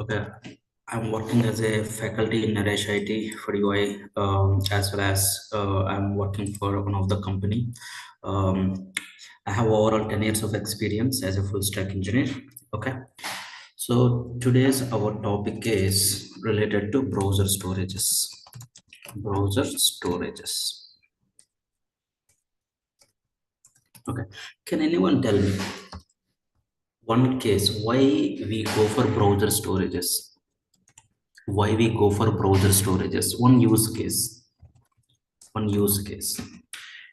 Okay, I'm working as a faculty in Naresh IT for UI, as well as I'm working for one of the company. Um, I have overall 10 years of experience as a full stack engineer. Okay, so today's our topic is related to browser storages. Browser storages. Okay, can anyone tell me one case why we go for browser storages? Why we go for browser storages? One use case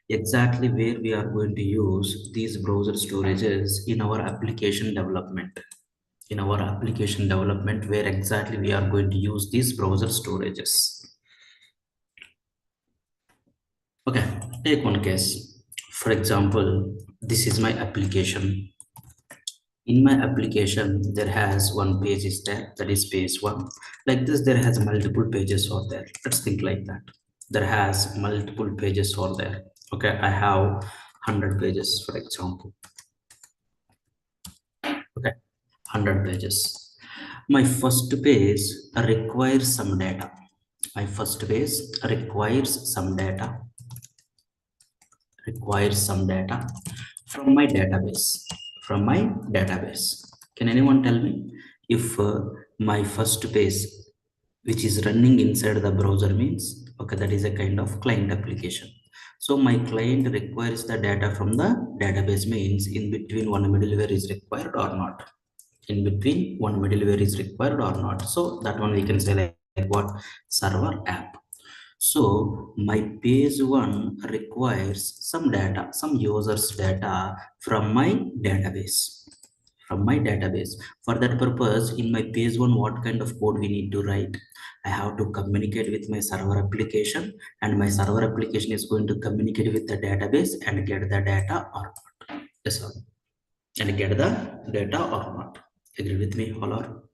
exactly where we are going to use these browser storages in our application development, where exactly we are going to use these browser storages. Okay, take one case. For example, this is my application. In my application there has one page is there, that is page one. Like this, there has multiple pages over there. Let's think like that. There has multiple pages over there. Okay, I have 100 pages, for example. Okay, 100 pages. My first page requires some data. My first page requires some data, from my database. Can anyone tell me if my first page which is running inside the browser means, okay, that is a kind of client application. So my client requires the data from the database means in between one middleware is required or not. So that one we can say like what? Server app. So my page one requires some data, some users data from my database. For that purpose, in my page one, what kind of code we need to write? I have to communicate with my server application, and my server application is going to communicate with the database and get the data or not. Yes or no? And get the data or not. Agree with me, all or?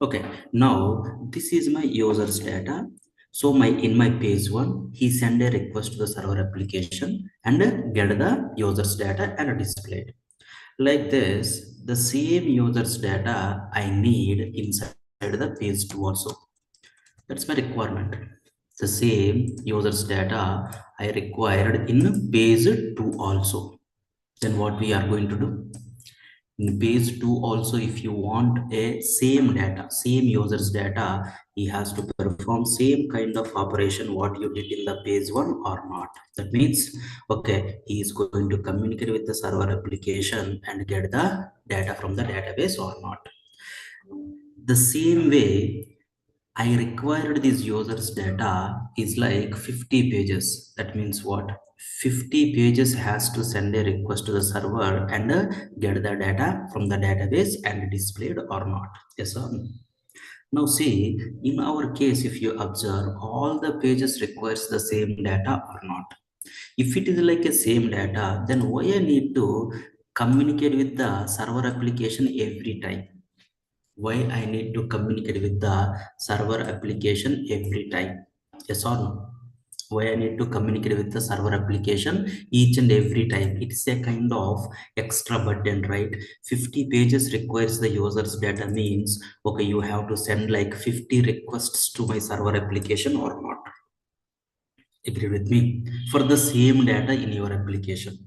Okay, now this is my user's data. So in my page one, he send a request to the server application and get the user's data and display it. Like this, the same user's data I need inside the page two also. That's my requirement. The same user's data I required in page two also. Then what we are going to do? In page 2 also, if you want a same user's data, he has to perform same kind of operation what you did in the page 1 or not. That means, okay, he is going to communicate with the server application and get the data from the database or not. The same way I required this user's data is like 50 pages. That means what? 50 pages has to send a request to the server and get the data from the database and displayed or not. Yes or no? Now see, in our case, if you observe, all the pages requires the same data or not. If it is like a same data, then why I need to communicate with the server application every time? Why I need to communicate with the server application every time? Yes or no? Why I need to communicate with the server application each and every time? It's a kind of extra burden, right? 50 pages requires the user's data means, okay, you have to send like 50 requests to my server application or not. Agree with me? For the same data in your application.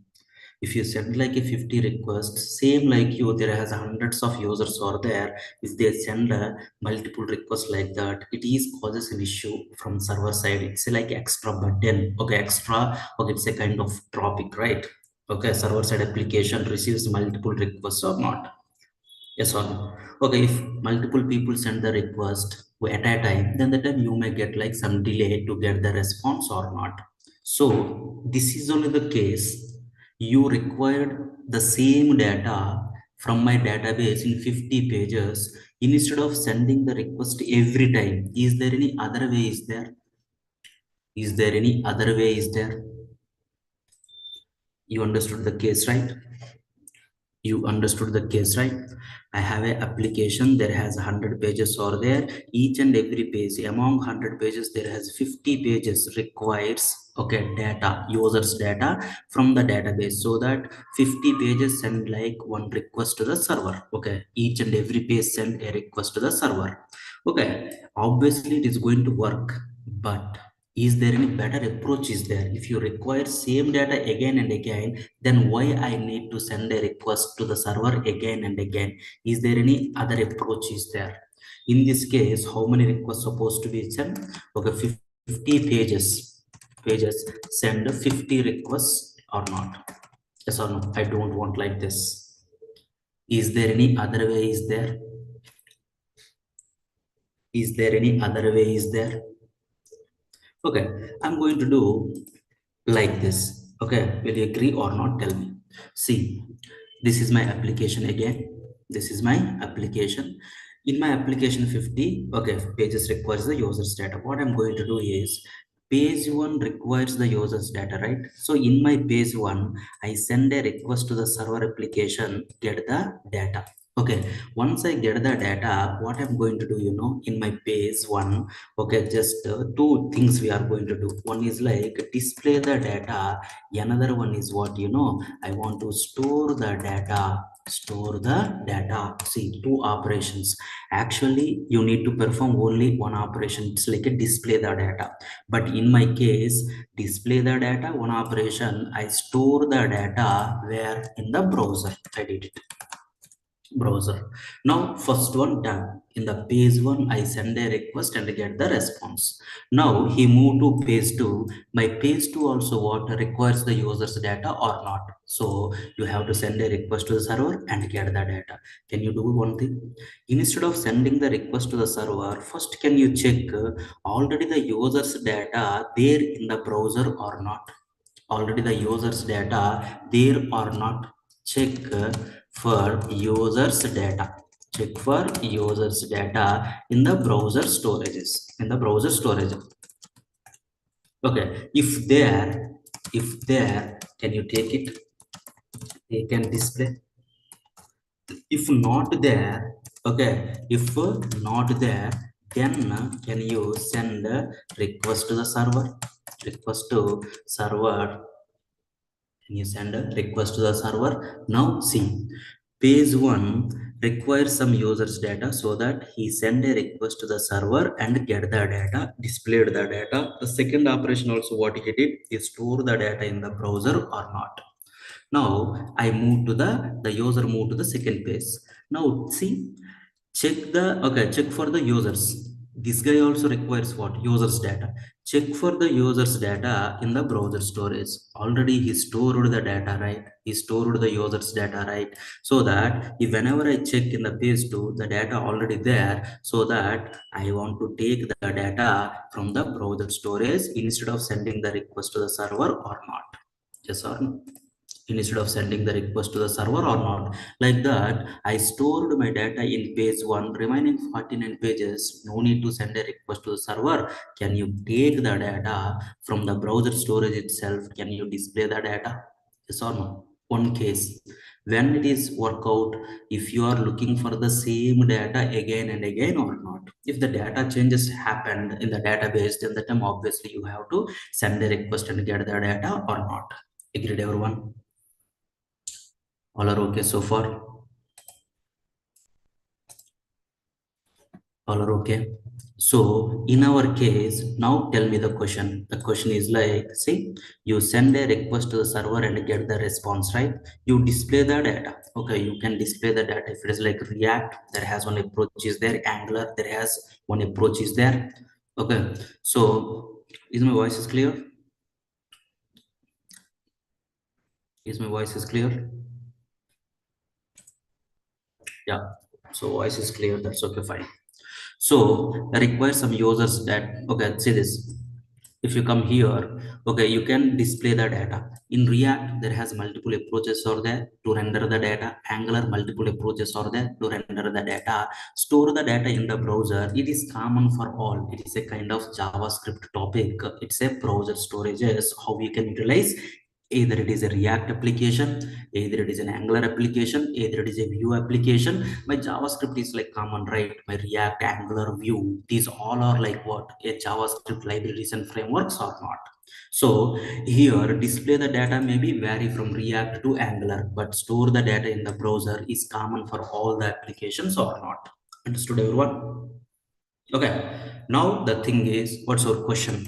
If you send like a 50 requests, same like you, there has hundreds of users are there. If they send multiple requests like that, it is causes an issue from server side. It's like extra burden. Okay, okay, it's a kind of topic, right? Okay, server side application receives multiple requests or not. Yes or no? Okay, if multiple people send the request at a time, then the time you may get like some delay to get the response or not. So this is only the case you required the same data from my database in 50 pages instead of sending the request every time. Is there any other way? Is there? You understood the case, right? You understood the case, right? I have a application, there has 100 pages or there. Each and every page among 100 pages there has 50 pages requires, okay, data, users data from the database, so that 50 pages send like one request to the server. Okay, each and every page send a request to the server. Okay, obviously it is going to work, but is there any better approach? Is there, if you require same data again and again, then why I need to send a request to the server again and again? Is there any other approach? Is there, in this case, how many requests supposed to be sent? Okay, 50 pages send 50 requests or not? Yes or no? I don't want like this. Is there any other way? Is there any other way? Is there? Okay, I'm going to do like this. Okay, will you agree or not? Tell me. See, this is my application again. This is my application. In my application 50, okay, pages requires the user's data. What I'm going to do is, page one requires the user's data, right? So in my page one, I send a request to the server application, get the data. Okay, once I get the data, what I'm going to do, in my page one, okay, just two things we are going to do. One is like display the data. Another one is what, I want to store the data. Store the data. See, two operations. Actually, you need to perform only one operation. It's like a display the data. But in my case, display the data, one operation. I store the data where? In the browser. I did it. Browser. Now first one done. In the page one, I send a request and get the response. Now he moved to page two. My page two also what requires the user's data or not? So you have to send a request to the server and get the data. Can you do one thing? Instead of sending the request to the server, first can you check already the user's data there in the browser or not? Already the users data there or not? Check for users data. Check for users data in the browser storages. In the browser storage. Okay, if there can you take it? They can display. If not there, okay, if not there, then can you send a request to the server? Request to server. Can you send a request to the server? Now see, page one requires some users data, so that he send a request to the server and get the data, displayed the data. The second operation also what he did is store the data in the browser or not. Now I move to the user move to the second page. Now see, check the, okay, check for the users. This guy also requires what? Users data. Check for the users data in the browser storage. Already he stored the data, right? He stored the users data, right? So that if whenever I check in the page 2, the data already there, so that I want to take the data from the browser storage instead of sending the request to the server or not? Yes or no? Instead of sending the request to the server or not? Like that, I stored my data in page 1, remaining 49 pages, no need to send a request to the server. Can you take the data from the browser storage itself? Can you display the data? Yes or no? One case, when it is work out, if you are looking for the same data again and again or not. If the data changes happened in the database, then the time obviously you have to send a request and get the data or not. Agreed everyone? All are okay so far? All are okay. So in our case, now tell me the question. The question is like, see, you send a request to the server and get the response, right? You display the data. Okay, you can display the data. If it is like React, there has one approach is there. Angular, there has one approach is there. Okay, so is my voice is clear? Is my voice is clear? Yeah, so voice is clear, that's okay, fine. So that requires some users that, okay, see this. If you come here, okay, you can display the data. In React, there has multiple approaches are there to render the data. Angular, multiple approaches are there to render the data. Store the data in the browser, it is common for all. It is a kind of JavaScript topic. It's a browser storages, how we can utilize Either it is a React application, either it is an Angular application, either it is a Vue application. My JavaScript is like common, right? My React, Angular, Vue, these all are like what, a JavaScript libraries and frameworks or not. So here display the data maybe vary from React to Angular, but store the data in the browser is common for all the applications or not. Understood everyone? Okay, now the thing is, what's our question?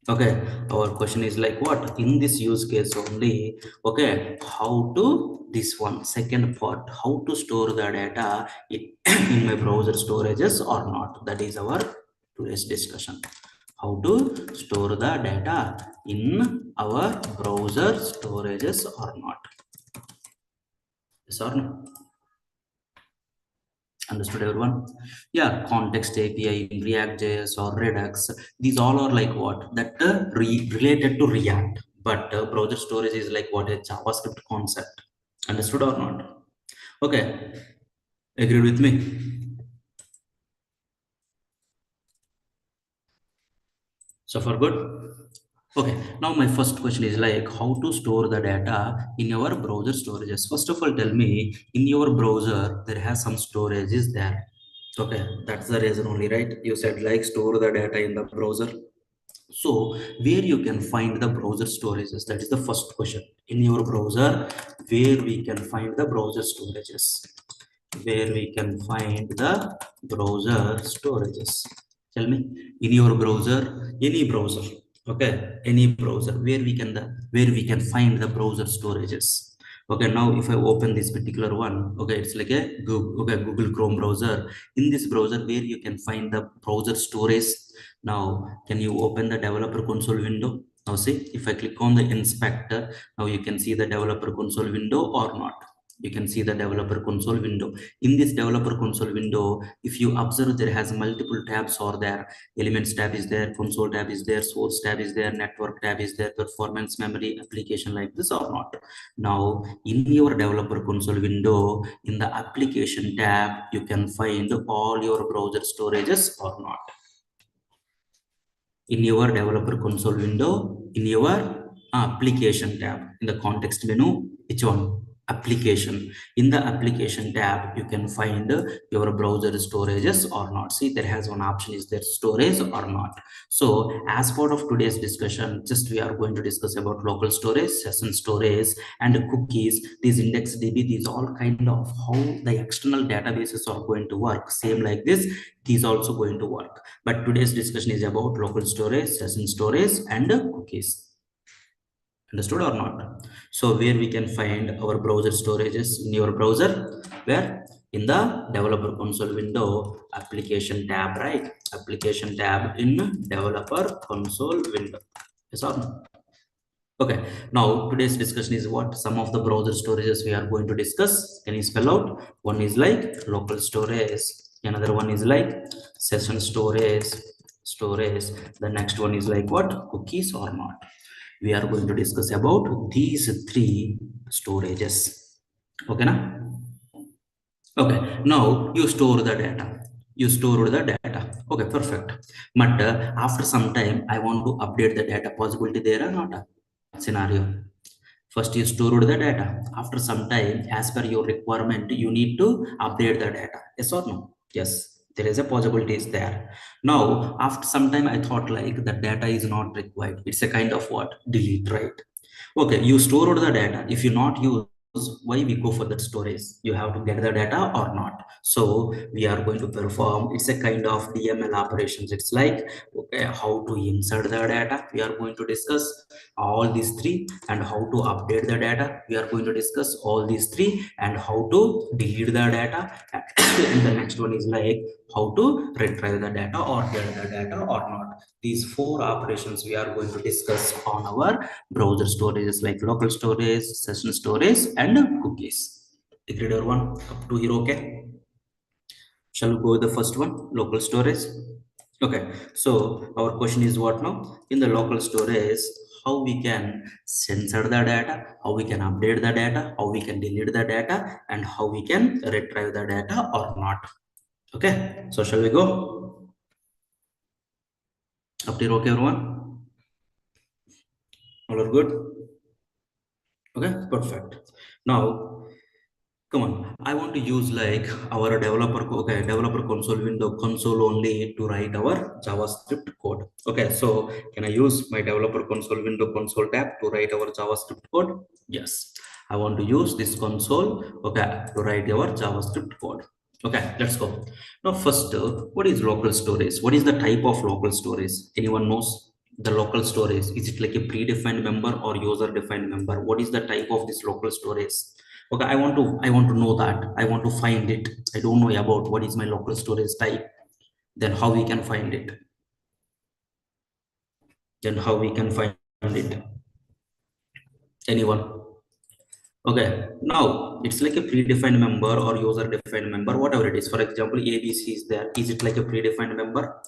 Okay, our question is like what, in this use case only. Okay, how to, this one second part, how to store the data in, in my browser storages or not, that is our today's discussion. How to store the data in our browser storages or not. Yes or no? Understood everyone? Yeah, context API in React JS or Redux, these all are like what, that related to React, but browser storage is like what, a JavaScript concept. Understood or not? Okay, agreed with me? So far good. Okay, now my first question is like how to store the data in your browser storages. First of all, tell me, in your browser there has some storage is there. Okay, that's the reason only, right? You said like store the data in the browser. So where you can find the browser storages, that is the first question. In your browser, where we can find the browser storages, where we can find the browser storages. Tell me, in your browser, any browser, okay, any browser, where we can the, where we can find the browser storages. Okay, now if I open this particular one, okay, it's like a Google, okay, Google Chrome browser. In this browser, where you can find the browser storage. Now can you open the developer console window? Now see, if I click on the inspector, now you can see the developer console window or not. You can see the developer console window. In this developer console window, if you observe, there has multiple tabs or there. Elements tab is there, console tab is there, source tab is there, network tab is there, performance, memory, application, like this or not. Now in your developer console window, in the application tab, you can find all your browser storages or not. In your developer console window, in your application tab, in the context menu, which one? Application. In the application tab, you can find your browser storages or not. See, there has one option is there, storage or not. So as part of today's discussion, just we are going to discuss about local storage, session storage, and cookies. These index db, these all kind of how the external databases are going to work, same like this, these also going to work. But today's discussion is about local storage, session storage, and cookies. Understood or not? So where we can find our browser storages in your browser? Where? In the developer console window, application tab, right? Application tab in developer console window. Yes or no? Okay. Now today's discussion is what? Some of the browser storages we are going to discuss. Can you spell out? One is like local storage. Another one is like session storage. Storage. The next one is like what? Cookies or not. We are going to discuss about these three storages. Okay, na? Okay, now you store the data. You store the data. Okay, perfect. But after some time, I want to update the data. Possibility there or not? Scenario. First, you stored the data. After some time, as per your requirement, you need to update the data. Yes or no? Yes, there is a possibility is there. Now, after some time, I thought like the data is not required. It's a kind of what? Delete, right? Okay, you stored the data. If you not use, why we go for that storage? You have to get the data or not. So we are going to perform. It's a kind of DML operations. It's like okay, how to insert the data. We are going to discuss all these three, and how to update the data. We are going to discuss all these three, and how to delete the data. And the next one is like how to retrieve the data or get the data or not. These four operations we are going to discuss on our browser storages like local storage, session storage, and cookies. Agreed everyone? Up to here, okay? Shall we go with the first one, local storage? Okay, so our question is what now? In the local storage, how we can censor the data, how we can update the data, how we can delete the data, and how we can retrieve the data or not. Okay, so shall we go? Up to here, okay, everyone? All are good? Okay, perfect. Now come on, I want to use like our developer console window console only to write our JavaScript code. Okay, so can I use my developer console window console tab to write our JavaScript code? Yes, I want to use this console, okay, to write our JavaScript code. Okay, let's go. Now, first, what is local storage? What is the type of local storage? Anyone knows the local storage? Is it like a predefined member or user-defined member? What is the type of this local storage? Okay, I want to know that. I want to find it. I don't know about what is my local storage type. Then how we can find it? Then how we can find it? Anyone? Okay, now it's like a predefined member or user-defined member, whatever it is. For example, ABC is there. Is it like a predefined member?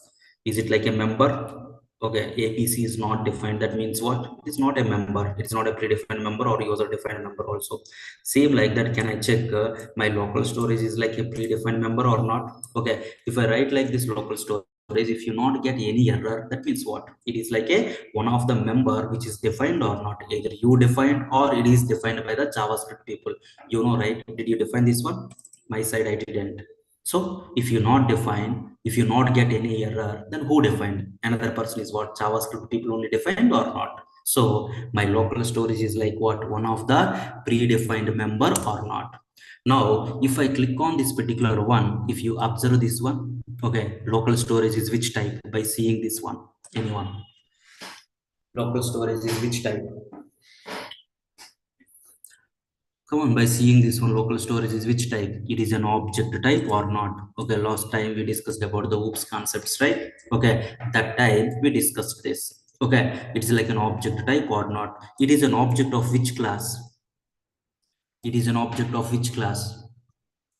Is it like a member? Okay, ABC is not defined. That means what? It's not a member. It's not a predefined member or user-defined member also. Same like that, can I check my local storage is like a predefined member or not? Okay, if I write like this local storage, if you not get any error, that means what? It is like a one of the member which is defined or not. Either you defined or it is defined by the JavaScript people. You know, right? Did you define this one? My side, I didn't. So if you not define, if you not get any error, then who defined? Another person is what? JavaScript people only defined or not? So my local storage is like what? One of the predefined member or not? Now, if I click on this particular one, if you observe this one, okay, local storage is which type by seeing this one? Anyone? Local storage is which type? Come on, by seeing this one, local storage is which type? It is an object type or not? Okay, last time we discussed about the OOPS concepts, right? Okay, that time we discussed this. Okay, it's like an object type or not? It is an object of which class? It is an object of which class?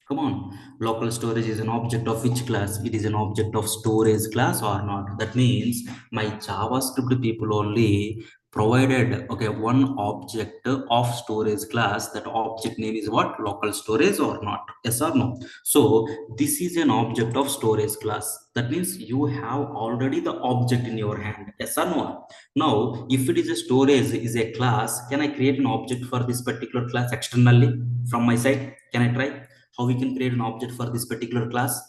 Come on, local storage is an object of which class? It is an object of storage class or not? That means my JavaScript people only provided okay one object of storage class. That object name is what? Local storage or not? Yes or no? So this is an object of storage class. That means you have already the object in your hand. Yes or no? Now, if it is a storage is a class, can I create an object for this particular class externally from my side? Can I try? How we can create an object for this particular class?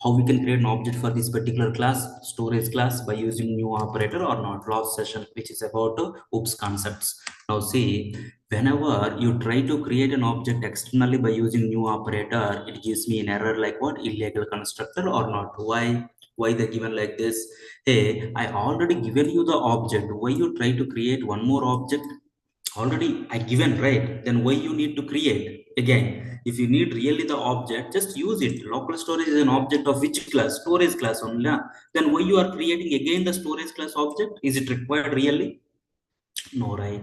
How we can create an object for this particular class, storage class, by using new operator or not? Last session which is about oops concepts. Now see, whenever you try to create an object externally by using new operator, it gives me an error like what? Illegal constructor or not? Why they given like this? Hey, I already given you the object, why you try to create one more object? Already I given, right? Then why you need to create again? If you need really the object, just use it. Local storage is an object of which class? Storage class only, huh? Then why you are creating again the storage class object? Is it required really? No, right?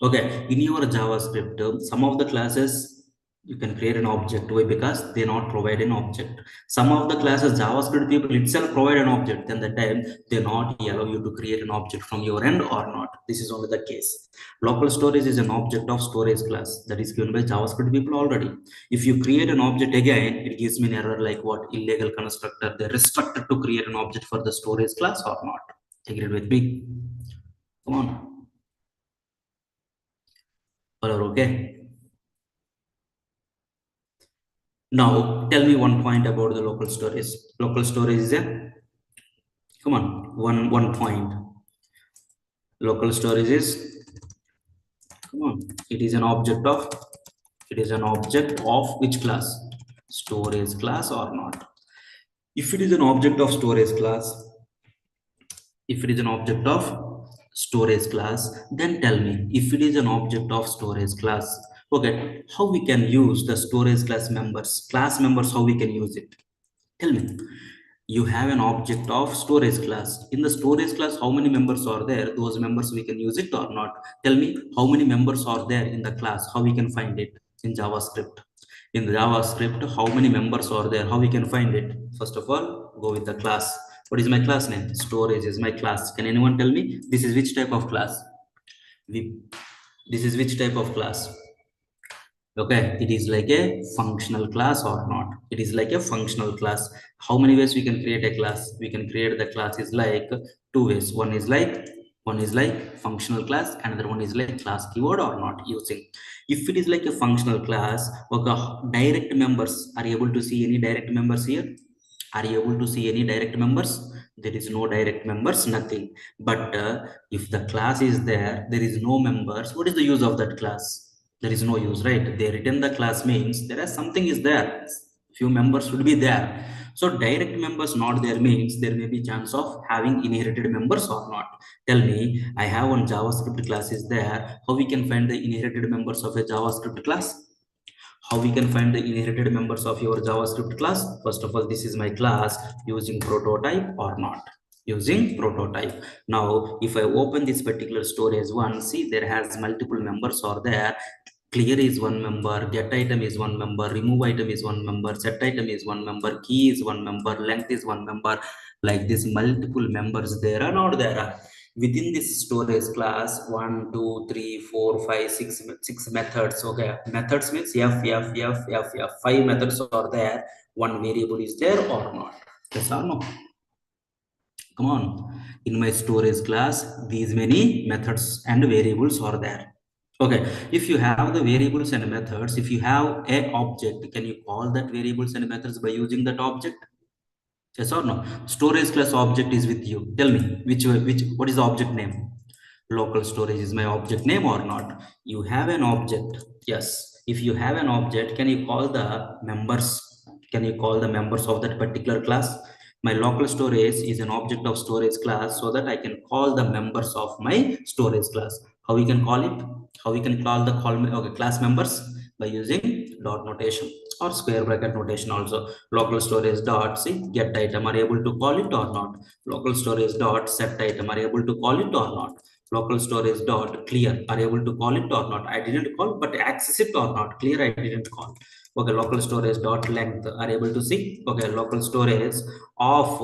Okay, in your JavaScript, some of the classes you can create an object. Why? Because they not provide an object. Some of the classes JavaScript people itself provide an object. Then the time they not allow you to create an object from your end or not. This is only the case. Local storage is an object of storage class that is given by JavaScript people already. If you create an object again, it gives me an error like what? Illegal constructor. They're restricted to create an object for the storage class or not. Agree with me? Come on. All are okay. Now, tell me one point about the local storage. Local storage is a, come on, one point. Local storage is, come on, it is an object of which class? Storage class or not? If it is an object of storage class, if it is an object of storage class, then tell me, if it is an object of storage class, okay, how we can use the storage class members, how we can use it? Tell me. You have an object of storage class. In the storage class, how many members are there? Those members we can use it or not? Tell me, how many members are there in the class? How we can find it in JavaScript? In the JavaScript, how many members are there? How we can find it? First of all, go with the class. What is my class name? Storage is my class. Can anyone tell me this is which type of class? we this is which type of class? Okay, it is like a functional class or not? It is like a functional class. How many ways we can create a class? We can create the class is like two ways. One is like One is like functional class, another one is like class keyword or not using. If it is like a functional class, okay, direct members, are you able to see any direct members here? Are you able to see any direct members? There is no direct members, nothing. But if the class is there, there is no members. What is the use of that class? There is no use, right? They written the class means there is something is there. Few members should be there. So direct members not there means there may be chance of having inherited members or not. Tell me, I have one JavaScript class is there. How we can find the inherited members of a JavaScript class? How we can find the inherited members of your JavaScript class? First of all, this is my class using prototype or not. Using prototype. Now, if I open this particular storage one, see there has multiple members are there. Clear is one member, get item is one member, remove item is one member, set item is one member, key is one member, length is one member. Like this, multiple members there are not there. Within this storage class, 1 2 3 4 5 6 methods. Okay, methods means five methods are there. One variable is there or not? Yes or no? Come on. In my storage class, these many methods and variables are there. Okay, if you have the variables and methods, if you have a object, can you call that variables and methods by using that object? Yes or no? Storage class object is with you. Tell me what is the object name? Local storage is my object name or not? You have an object. Yes. If you have an object, can you call the members? Can you call the members of that particular class? My local storage is an object of storage class so that I can call the members of my storage class. How we can call it? How we can call the class members? By using dot notation or square bracket notation also. Local storage dot see get item, are you able to call it or not? Local storage dot set item, are you able to call it or not? Local storage dot clear, are you able to call it or not? I didn't call, but access it or not? Clear, I didn't call. Okay, local storage dot length, are you able to see? Okay, local storage of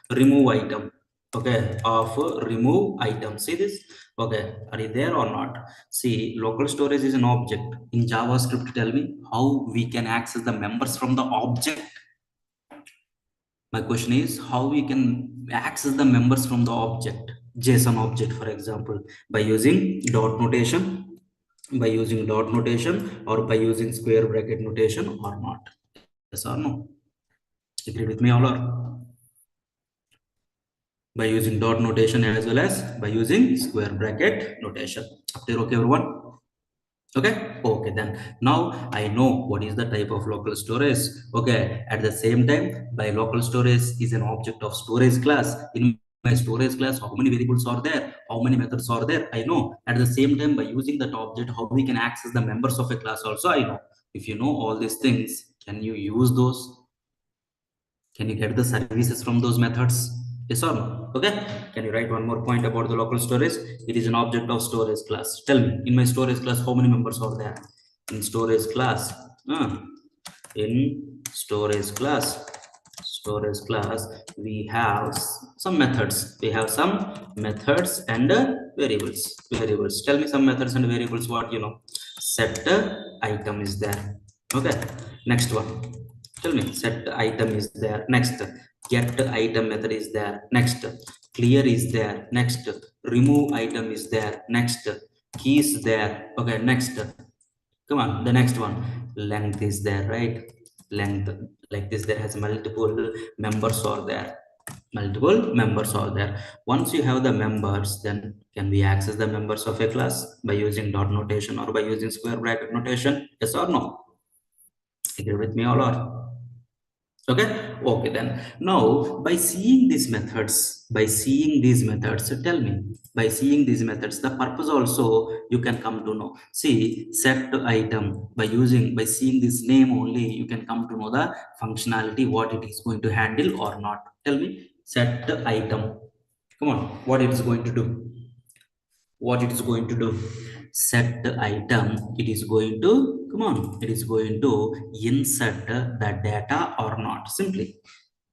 remove item. Okay, of remove item. See this? Okay, are you there or not? See, local storage is an object. In JavaScript, tell me how we can access the members from the object. My question is how we can access the members from the object, JSON object, for example, by using dot notation, or by using square bracket notation or not. Yes or no? Agree with me all or? By using dot notation as well as by using square bracket notation. Up there, okay, everyone? Okay, then now I know what is the type of local storage. Okay, at the same time, by local storage is an object of storage class. In my storage class, how many variables are there, how many methods are there, I know. At the same time, by using that object, how we can access the members of a class also, I know. If you know all these things, can you use those? Can you get the services from those methods? Yes or no? Okay. Can you write one more point about the local storage? It is an object of storage class. Tell me, in my storage class, how many members are there? In storage class, in storage class, we have some methods. We have some methods and variables. Variables. Tell me some methods and variables. What you know? Set item is there. Okay. Next one. Tell me, set item is there. Next, get item method is there. Next, clear is there. Next, remove item is there. Next, key is there. Okay, next, come on, the next one, length is there, right? Length, like this, there has multiple members are there. Multiple members are there. Once you have the members, then can we access the members of a class by using dot notation or by using square bracket notation? Yes or no? Agree with me all or? Okay, then now by seeing these methods, so tell me, by seeing these methods, the purpose also you can come to know. See, set item, by seeing this name only, you can come to know the functionality, what it is going to handle or not. Tell me, set item, come on, what it is going to do? What it is going to do? Set item, it is going to, come on, it is going to insert the data or not, simply.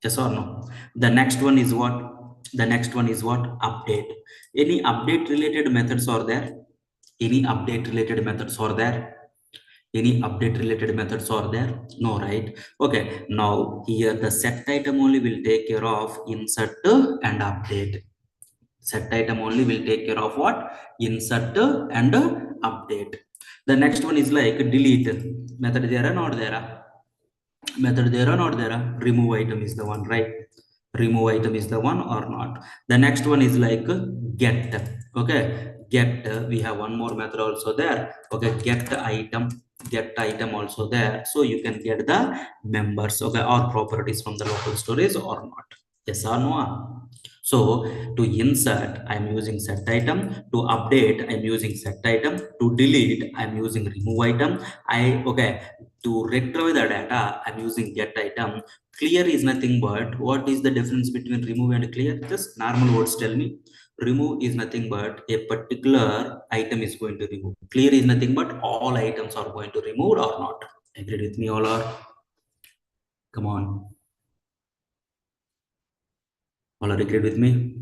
Yes or no? The next one is what? The next one is what? Update. Any update related methods are there? Any update related methods are there? Any update related methods are there? No, right? Okay, now here the set item only will take care of insert and update. Set item only will take care of what? Insert and update. The next one is like delete. Method there or not there? Method there or not there? Remove item is the one, right? Remove item is the one or not? The next one is like get. Okay, get, we have one more method also there. Okay, get item also there, so you can get the members, okay, or properties from the local storage or not. Yes or no? So to insert I'm using set item, to update I'm using set item, to delete I'm using remove item. Okay, to retrieve the data I'm using get item. Clear is nothing but, what is the difference between remove and clear? Just normal words tell me. Remove is nothing but a particular item is going to remove. Clear is nothing but all items are going to remove or not. Agree with me all, or come on, all are agreed with me?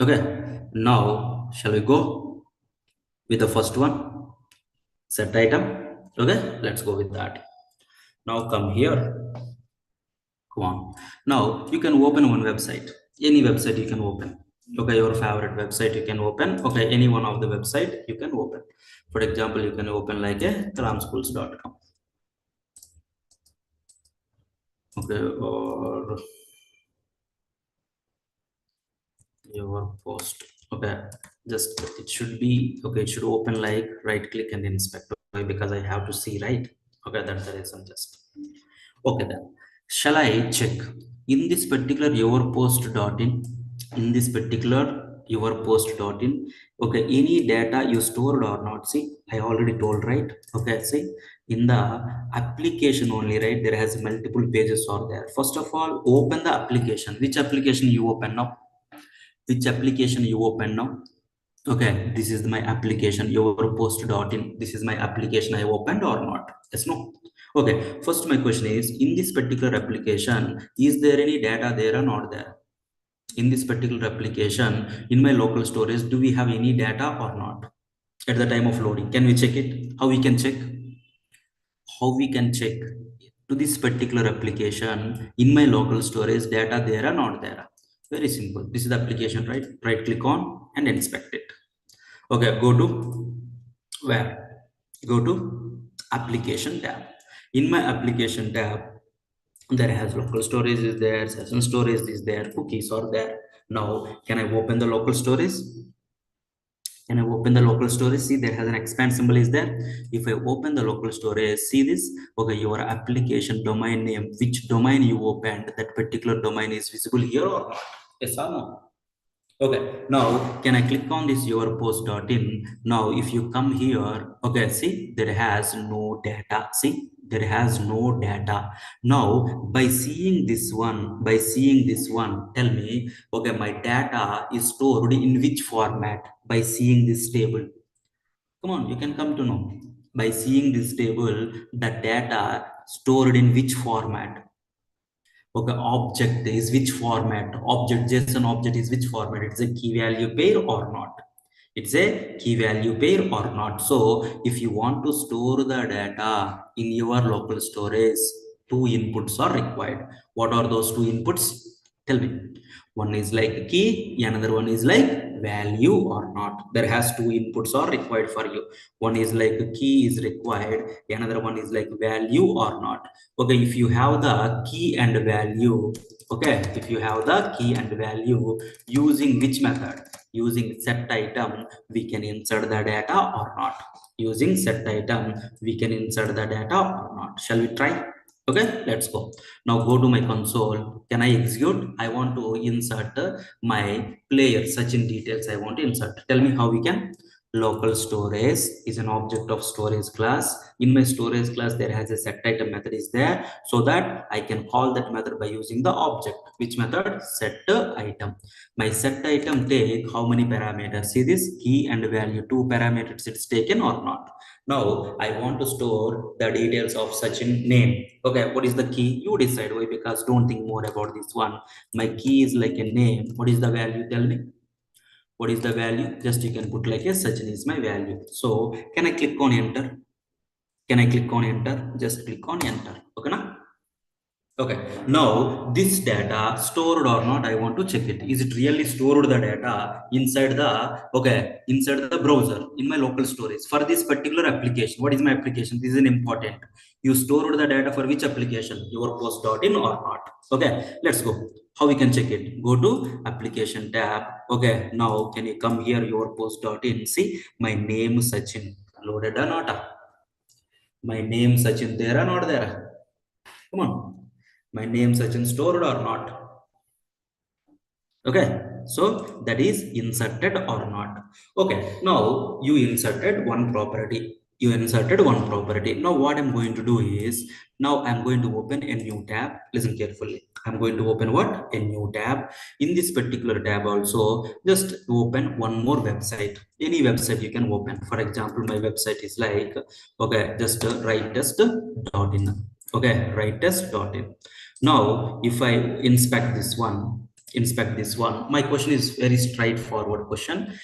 Okay, now shall we go with the first one, set item? Okay, let's go with that. Now come here. Come on. Now you can open one website. Any website you can open. Okay, your favorite website you can open. Okay, any one of the website you can open. For example, you can open like a kalamschools.com. Okay, or your post. Okay, just it should be okay. It should open like right click and inspect. Okay, because I have to see, right. Okay, that's the reason. Just okay then. Shall I check in this particular your post dot in this particular your post dot in? Okay, any data you stored or not? See, I already told, right? Okay, see, in the application only, right? There has multiple pages are there. First of all, open the application. Which application you open now? Which application you open now? Okay, this is my application, your post dot in. This is my application I opened or not? Yes, no? Okay, first my question is, in this particular application, is there any data there or not there? In this particular application, in my local storage, do we have any data or not? At the time of loading, can we check it? How we can check? How we can check to this particular application in my local storage, data there or not there? Very simple. This is the application, right? Right click on and inspect it. Okay, go to where? Go to application tab. In my application tab, there has local storage is there, session storage is there, cookies are there. Now can I open the local storage? Can I open the local storage? See, there has an expand symbol is there. If I open the local storage, see this. Okay, your application domain name, which domain you opened, that particular domain is visible here or not? Yes or no? Okay, now can I click on this your post.in? Now if you come here, okay, see, there has no data. See, there has no data. Now by seeing this one, tell me, okay, my data is stored in which format? By seeing this table, come on, you can come to know. By seeing this table, the data stored in which format? Okay, object is which format? Object, JSON object is which format? It's a key value pair or not? It's a key value pair or not? So if you want to store the data in your local storage, two inputs are required. What are those two inputs? Tell me. One is like key, another one is like value or not. There has two inputs are required for you. One is like key is required, another one is like value or not. Okay, if you have the key and value, okay, if you have the key and value, using which method? Using set item, we can insert the data or not? Using set item, we can insert the data or not? Shall we try? Okay, let's go. Now go to my console. Can I execute? I want to insert my player, such in details I want to insert. Tell me how we can. Local storage is an object of storage class. In my storage class, there has a set item method is there, so that I can call that method by using the object. Which method? Set item. My set item take how many parameters? See this, key and value, two parameters it's taken or not? Now I want to store the details of such a name. Okay, what is the key? You decide. Why? Because don't think more about this one. My key is like a name. What is the value? Tell me. What is the value? Just you can put like a Sachin is my value. So can I click on enter? Can I click on enter? Just click on enter. Okay, na? Okay, now this data stored or not, I want to check it. Is it really stored the data inside the browser in my local storage for this particular application? What is my application? This is an important. You stored the data for which application? Your post.in or not? Okay, let's go. How we can check it? Go to application tab. Okay, now can you come here your post.in? See my name Sachin. Loaded or not? My name Sachin there or not there? Come on. My name Sachin stored or not? Okay, so that is inserted or not. Okay, now you inserted one property. Now what I'm going to do is, now I'm going to open a new tab. Listen carefully. I'm going to open what? A new tab. In this particular tab also, just open one more website. Any website you can open. For example, my website is like, okay, just writetest.in. Okay, writetest.in. Now if I inspect this one, my question is very straightforward question.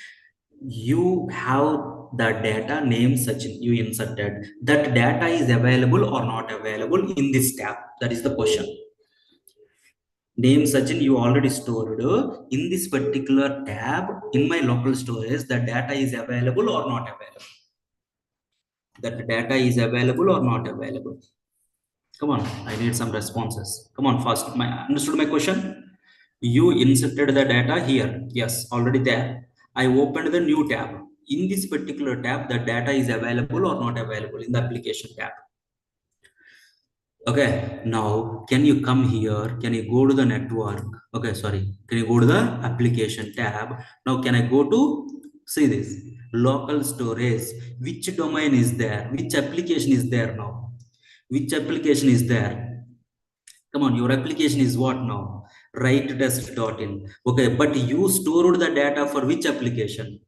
You have the data name Sachin, you inserted. That data is available or not available in this tab? That is the question. Name Sachin you already stored in this particular tab in my local storage. The data is available or not available? That data is available or not available? Come on, I need some responses. Come on, fast. My understood my question? You inserted the data here. Yes, already there. I opened the new tab. In this particular tab, the data is available or not available in the application tab? Okay, now can you come here? Can you go to the network? Okay, sorry. Can you go to the application tab? Now, can I go to see this local storage? Which domain is there? Which application is there now? Which application is there? Come on, your application is what now? Writetest.in. Okay, but you stored the data for which application?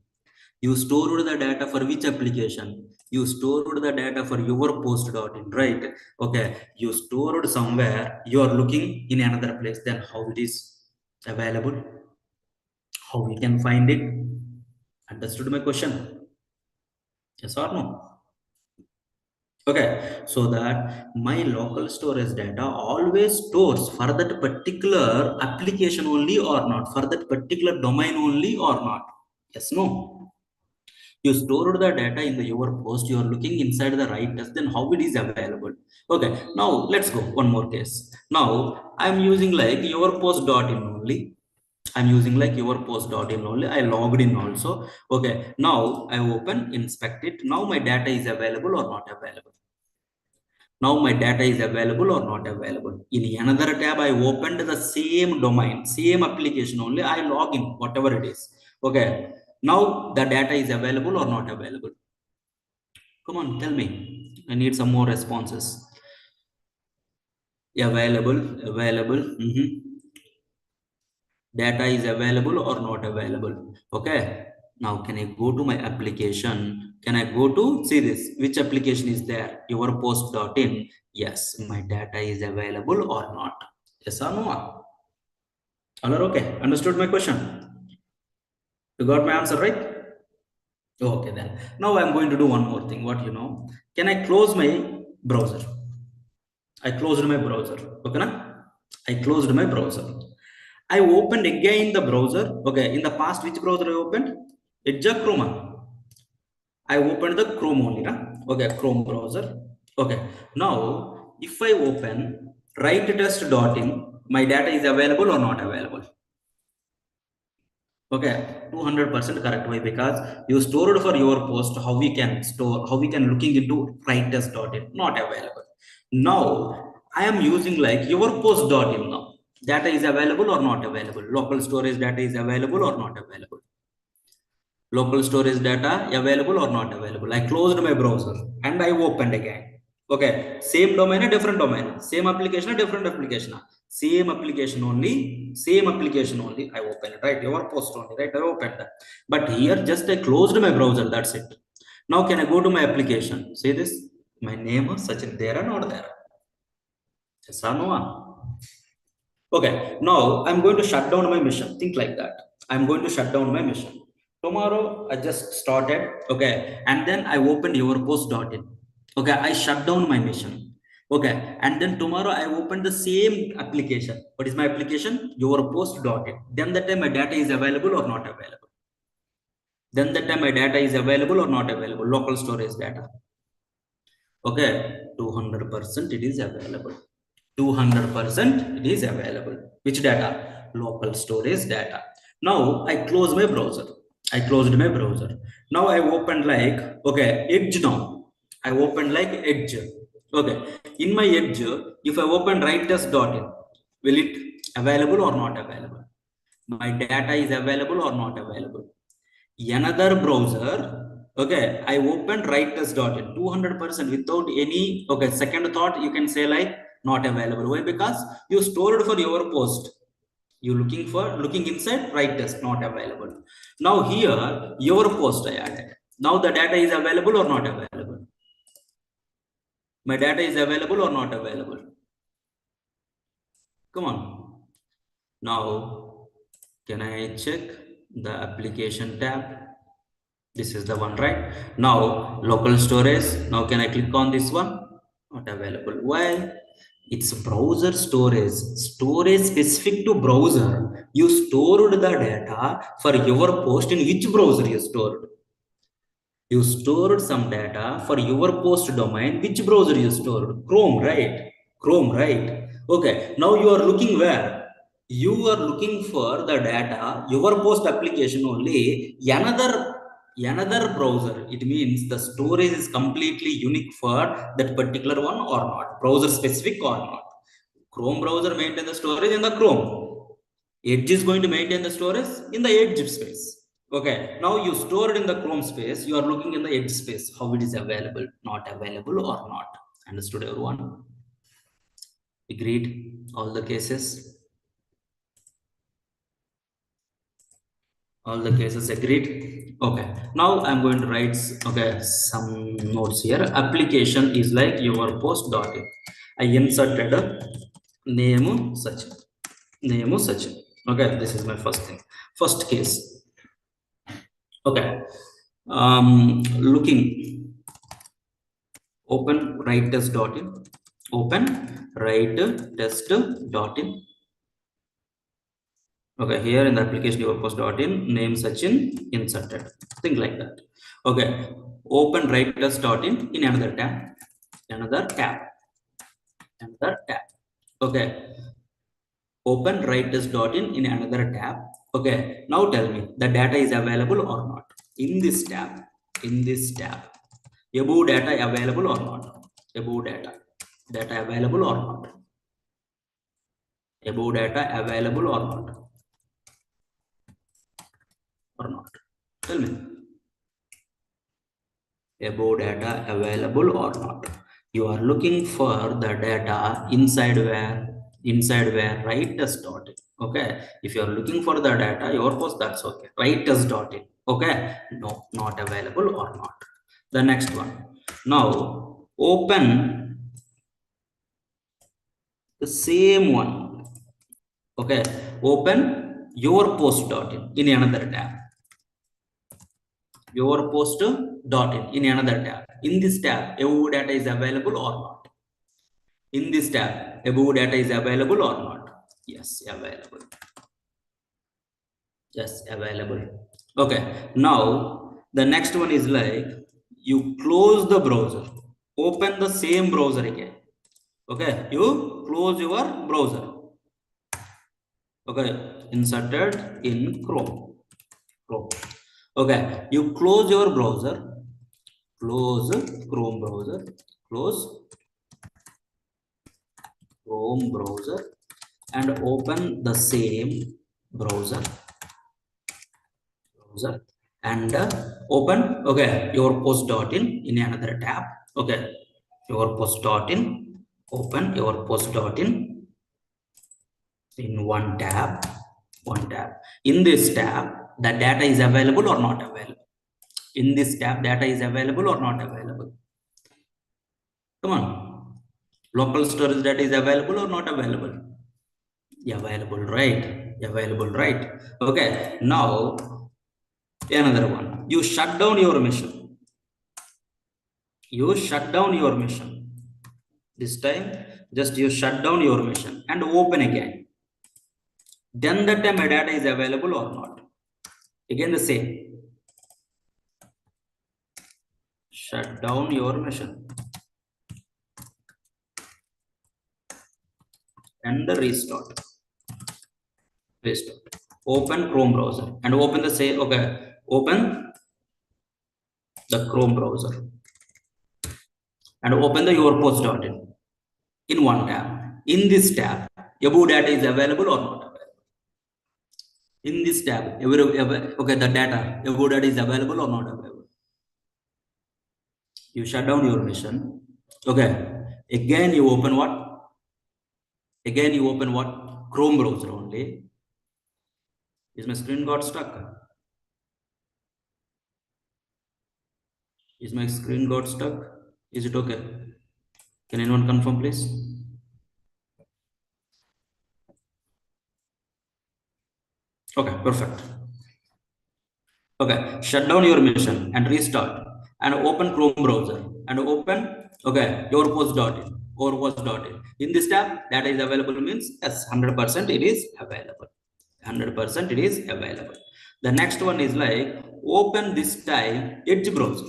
You stored the data for which application? You stored the data for your post.in, right? Okay, you stored somewhere, you are looking in another place, then how it is available? How we can find it? Understood my question? Yes or no? Okay, so that my local storage data always stores for that particular application only or not, for that particular domain only or not. Yes, no. You stored the data in the your post, you are looking inside the right test, then how it is available? Okay, now let's go one more case. Now I'm using like your post.in only. I'm using like your post.in only. I logged in also. Okay, now I open, inspect it. Now my data is available or not available? Now my data is available or not available? In another tab, I opened the same domain, same application only. I log in, whatever it is. Okay. Now the data is available or not available? Come on, tell me. I need some more responses. Available, available. Data is available or not available? Okay, now can I go to my application? Can I go to see this? Which application is there? Your post.in. Yes, my data is available or not? Yes or no? All are okay? Understood my question? You got my answer, right? Okay, then now I'm going to do one more thing. What, can I close my browser? I closed my browser. Okay, na? I closed my browser. I opened again the browser. Okay, in the past, which browser I opened? It's a Chrome. I opened the Chrome only. Na? Okay, Chrome browser. Okay, now if I open writetest.in, my data is available or not available? Okay, 200% correct. Why? Because you stored for your post. How we can store? How we can looking into writetest.in? Not available. Now I am using like your post.in now. Data is available or not available? Local storage data is available or not available? Local storage data available or not available? I closed my browser and I opened again. Okay, same domain, a different domain, same application, a different application, same application only, same application only. I opened it, right? Your post only, right? I opened that. But here just I closed my browser, that's it. Now can I go to my application? See this, my name is Sachin, there or not there? Yes or no? Okay, now I'm going to shut down my mission. Think like that. I'm going to shut down my mission. Tomorrow I just started, okay, and then I opened your post.in. Okay, I shut down my mission. Okay, and then tomorrow I open the same application. What is my application? Your post dot it. Then that time my data is available or not available. Then that time my data is available or not available. Local storage data. Okay, 200% it is available. 200% it is available. Which data? Local storage data. Now I close my browser. I closed my browser. Now I opened like, okay, Edge now. I opened like Edge. Okay, in my Edge, if I open writers.in, will it available or not available? My data is available or not available? Another browser, okay, I opened writers.in 200% without any, okay, second thought, you can say like not available. Why? Because you stored for your post, you looking inside writers, not available. Now here your post I added. Now the data is available or not available? My data is available or not available? Come on. Now can I check the application tab? This is the one, right? Now local storage. Now can I click on this one? Not available. Why? It's browser storage. Storage specific to browser. You stored the data for your post in which browser you stored? You stored some data for your post domain. Which browser you stored? Chrome, right? Chrome, right? Okay, now you are looking where? You are looking for the data, your post application only, another browser. It means the storage is completely unique for that particular one or not, browser specific or not. Chrome browser maintain the storage in the Chrome. Edge is going to maintain the storage in the Edge space. Okay, now you stored in the Chrome space, you are looking in the Edge space, how it is available, not available or not. Understood everyone? Agreed? All the cases? All the cases agreed? Okay, now I'm going to write, okay, some notes here. Application is like your post dot in. I inserted a name such, name such. Okay, this is my first thing, first case. Okay, looking, open write test dot in, open write test dot in. Okay, here in the application your post dot in, name Sachin inserted, thing like that. Okay, open writers dot in another tab, another tab, another tab. Okay, open writers dot in another tab. Okay, now tell me the data is available or not in this tab, in this tab. Above data available or not? Above data, data available or not? Above data available or not? Or not? Tell me. Above data available or not? You are looking for the data inside where? Inside where? Writers dot in. Okay. If you are looking for the data, your post, that's okay. Writers dot in. Okay. No, not available or not. The next one. Now open the same one. Okay, open your post dot in another tab, your post dot in another tab. In this tab above data is available or not? In this tab above data is available or not? Yes, available. Yes, available. Okay, now the next one is like, you close the browser, open the same browser again. Okay, you close your browser. Okay, inserted in Chrome. Chrome. Okay, you close your browser, close Chrome browser, close Chrome browser, and open the same browser, and open, okay, your post.in another tab. Okay, your post.in, open your post.in in one tab, one tab. In this tab, the data is available or not available? In this tab, data is available or not available? Come on. Local storage data is available or not available? Available, right? Available, right? Okay, now another one. You shut down your machine. You shut down your machine. This time, just you shut down your machine and open again. Then that time my data is available or not. Again the same. Shut down your machine and restart. Restart. Open Chrome browser and open the same. Okay, open the Chrome browser and open the your post.in in one tab. In this tab, above data is available or not available. In this tab, okay, the data above data is available or not available. You shut down your machine. Okay, again you open what? Again you open what? Chrome browser only. Is my screen got stuck? Is my screen got stuck? Is it okay? Can anyone confirm, please? Okay, perfect. Okay, shut down your machine and restart and open Chrome browser and open, okay, your post.in or post.in. In this tab, data is available means yes, 100% it is available. 100% it is available. The next one is like open this time Edge browser.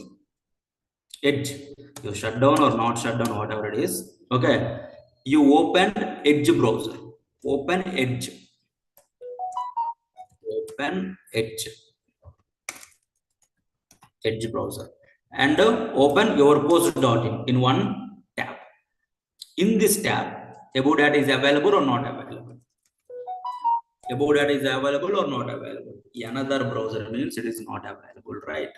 Edge, you shut down or not shut down, whatever it is. Okay, you open Edge browser. Open Edge. Open Edge. Edge browser and open your post.in in one tab. In this tab, about data is available or not available. About data is available or not available. Another browser means it is not available, right?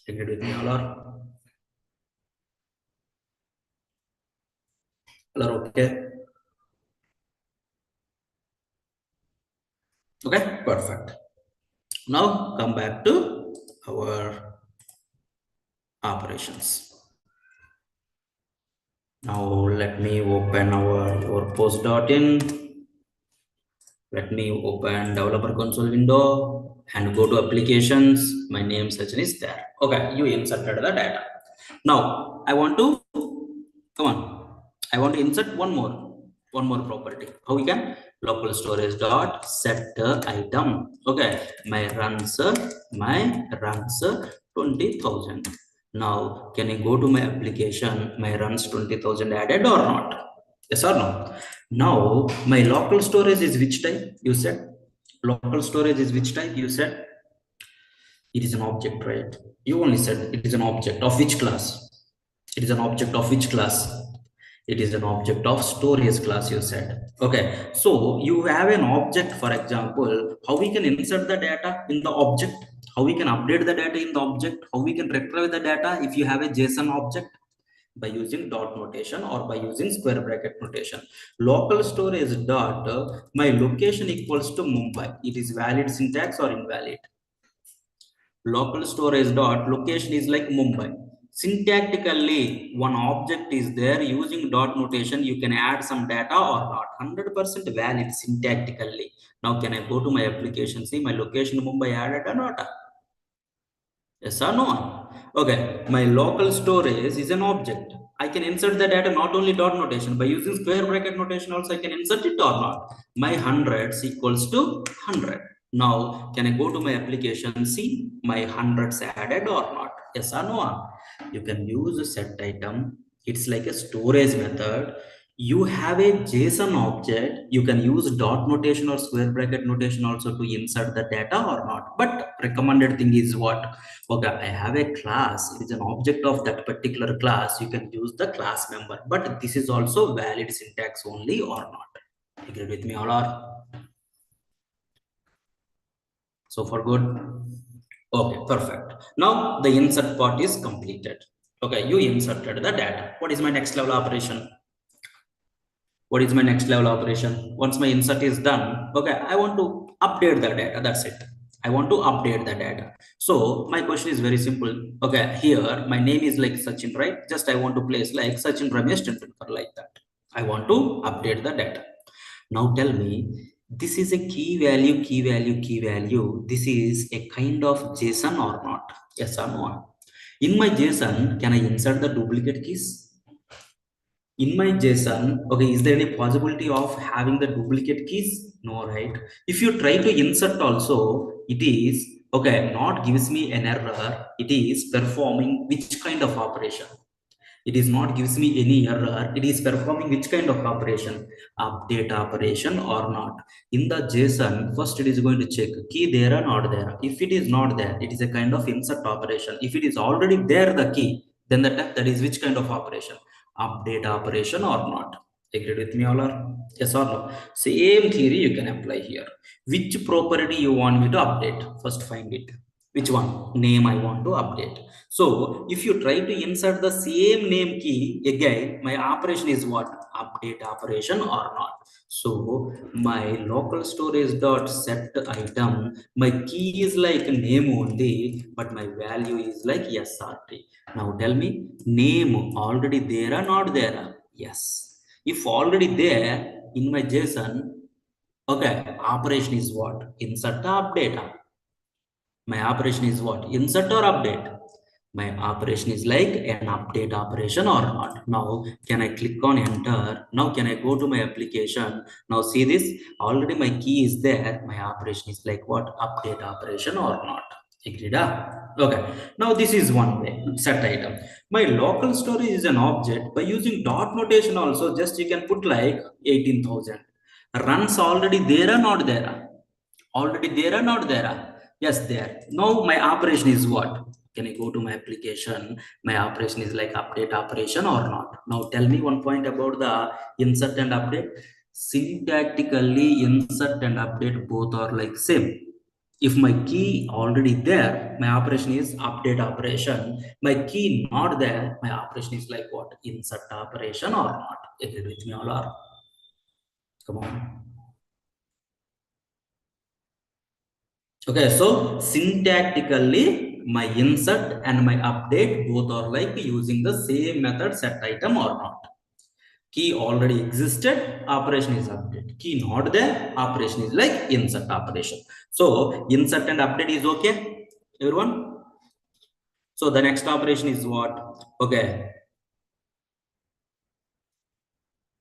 Agree with me, all are? All are okay? Okay, perfect. Now come back to our operations. Now let me open our post.in. Let me open developer console window and go to applications. My name section is there. Okay, you inserted the data. Now I want to come on. I want to insert one more property. How we can? Local storage dot set item. Okay, my runs 20,000. Now can I go to my application? My runs 20,000 added or not? Yes or no? Now, my local storage is which type? You said local storage is which type? You said it is an object, right? You only said it is an object of which class? It is an object of which class? It is an object of storage class, you said. Okay, so you have an object, for example, how we can insert the data in the object, how we can update the data in the object, how we can retrieve the data if you have a JSON object by using dot notation or by using square bracket notation. Local storage dot my location equals to Mumbai. It is valid syntax or invalid? Local storage dot location is like Mumbai. Syntactically, one object is there using dot notation. You can add some data or not. 100% valid syntactically. Now, can I go to my application? See my location Mumbai added or not? Yes or no? Okay, my local storage is an object. I can insert the data not only dot notation, by using square bracket notation also I can insert it or not. My hundreds equals to 100. Now, can I go to my application, see my hundreds added or not? Yes or no? You can use a set item. It's like a storage method. You have a JSON object. You can use dot notation or square bracket notation also to insert the data or not. But recommended thing is what? Okay, I have a class. It is an object of that particular class. You can use the class member. But this is also valid syntax only or not. Agree with me all or? So for good. Okay, perfect. Now the insert part is completed. Okay, you inserted the data. What is my next level operation? What is my next level operation? Once my insert is done, okay, I want to update the data. That's it. I want to update the data. So my question is very simple. Okay, here my name is like Sachin, right? Just I want to place like Sachin Ramesh Tendulkar like that. I want to update the data. Now tell me, this is a key value, key value, key value. This is a kind of JSON or not? Yes or no? In my JSON, can I insert the duplicate keys? In my JSON, okay, is there any possibility of having the duplicate keys? No, right? If you try to insert also, it is, okay, not gives me an error. It is performing which kind of operation? It is not gives me any error. It is performing which kind of operation? Update operation or not? In the JSON, first it is going to check key there or not there. If it is not there, it is a kind of insert operation. If it is already there, the key, then that is which kind of operation? Update operation or not? Agree with me all, or yes or no? Same theory you can apply here. Which property you want me to update? First find it. Which one? Name I want to update. So if you try to insert the same name key again, my operation is what? Update operation or not? So my local storage dot set item, my key is like name only, but my value is like SRT. Now tell me, name already there or not there? Yes. If already there in my JSON, okay, operation is what? Insert or update? My operation is what? Insert or update? My operation is like an update operation or not? Now, can I click on enter? Now, can I go to my application? Now, see this, already my key is there. My operation is like what? Update operation or not? Agreed? Okay. Now, this is one way, set item. My local storage is an object. By using dot notation also, just you can put like 18,000. Runs already there or not there? Already there or not there? Yes, there. Now my operation is what? Can I go to my application? My operation is like update operation or not? Now tell me one point about the insert and update. Syntactically, insert and update both are like same. If my key already there, my operation is update operation. My key not there, my operation is like what? Insert operation or not? Agree with me all, or come on? Okay, so syntactically, my insert and my update both are like using the same method, set item or not. Key already existed, operation is update. Key not there, operation is like insert operation. So insert and update is okay, everyone. So the next operation is what? Okay,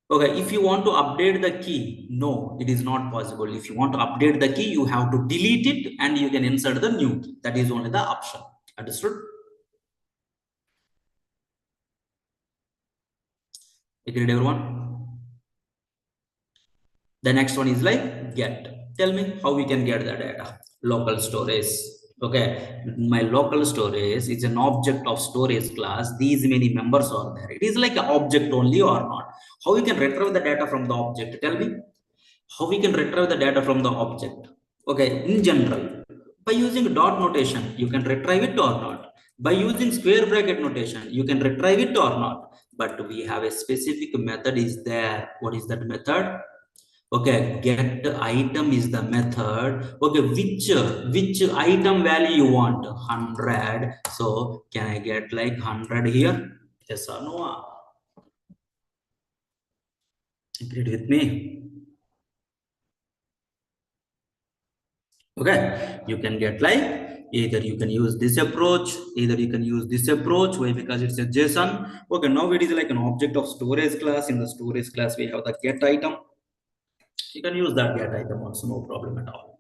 okay, if you want to update the key, no, it is not possible. If you want to update the key, you have to delete it and you can insert the new key. That is only the option. Understood? Agreed, everyone? The next one is like get. Tell me how we can get the data. Local storage. Okay, my local storage is an object of storage class. These many members are there. It is like an object only or not? How we can retrieve the data from the object? Tell me how we can retrieve the data from the object. Okay, in general, by using dot notation, you can retrieve it or not. By using square bracket notation, you can retrieve it or not. But we have a specific method is there. What is that method? Okay, get item is the method. Okay, which item value you want? 100. So can I get like 100 here? Yes or no? Agreed with me? Okay, you can get like either you can use this approach, either you can use this approach. Why? Because it's a JSON. Okay, now it is like an object of storage class. In the storage class, we have the get item. You can use that get item also, no problem at all.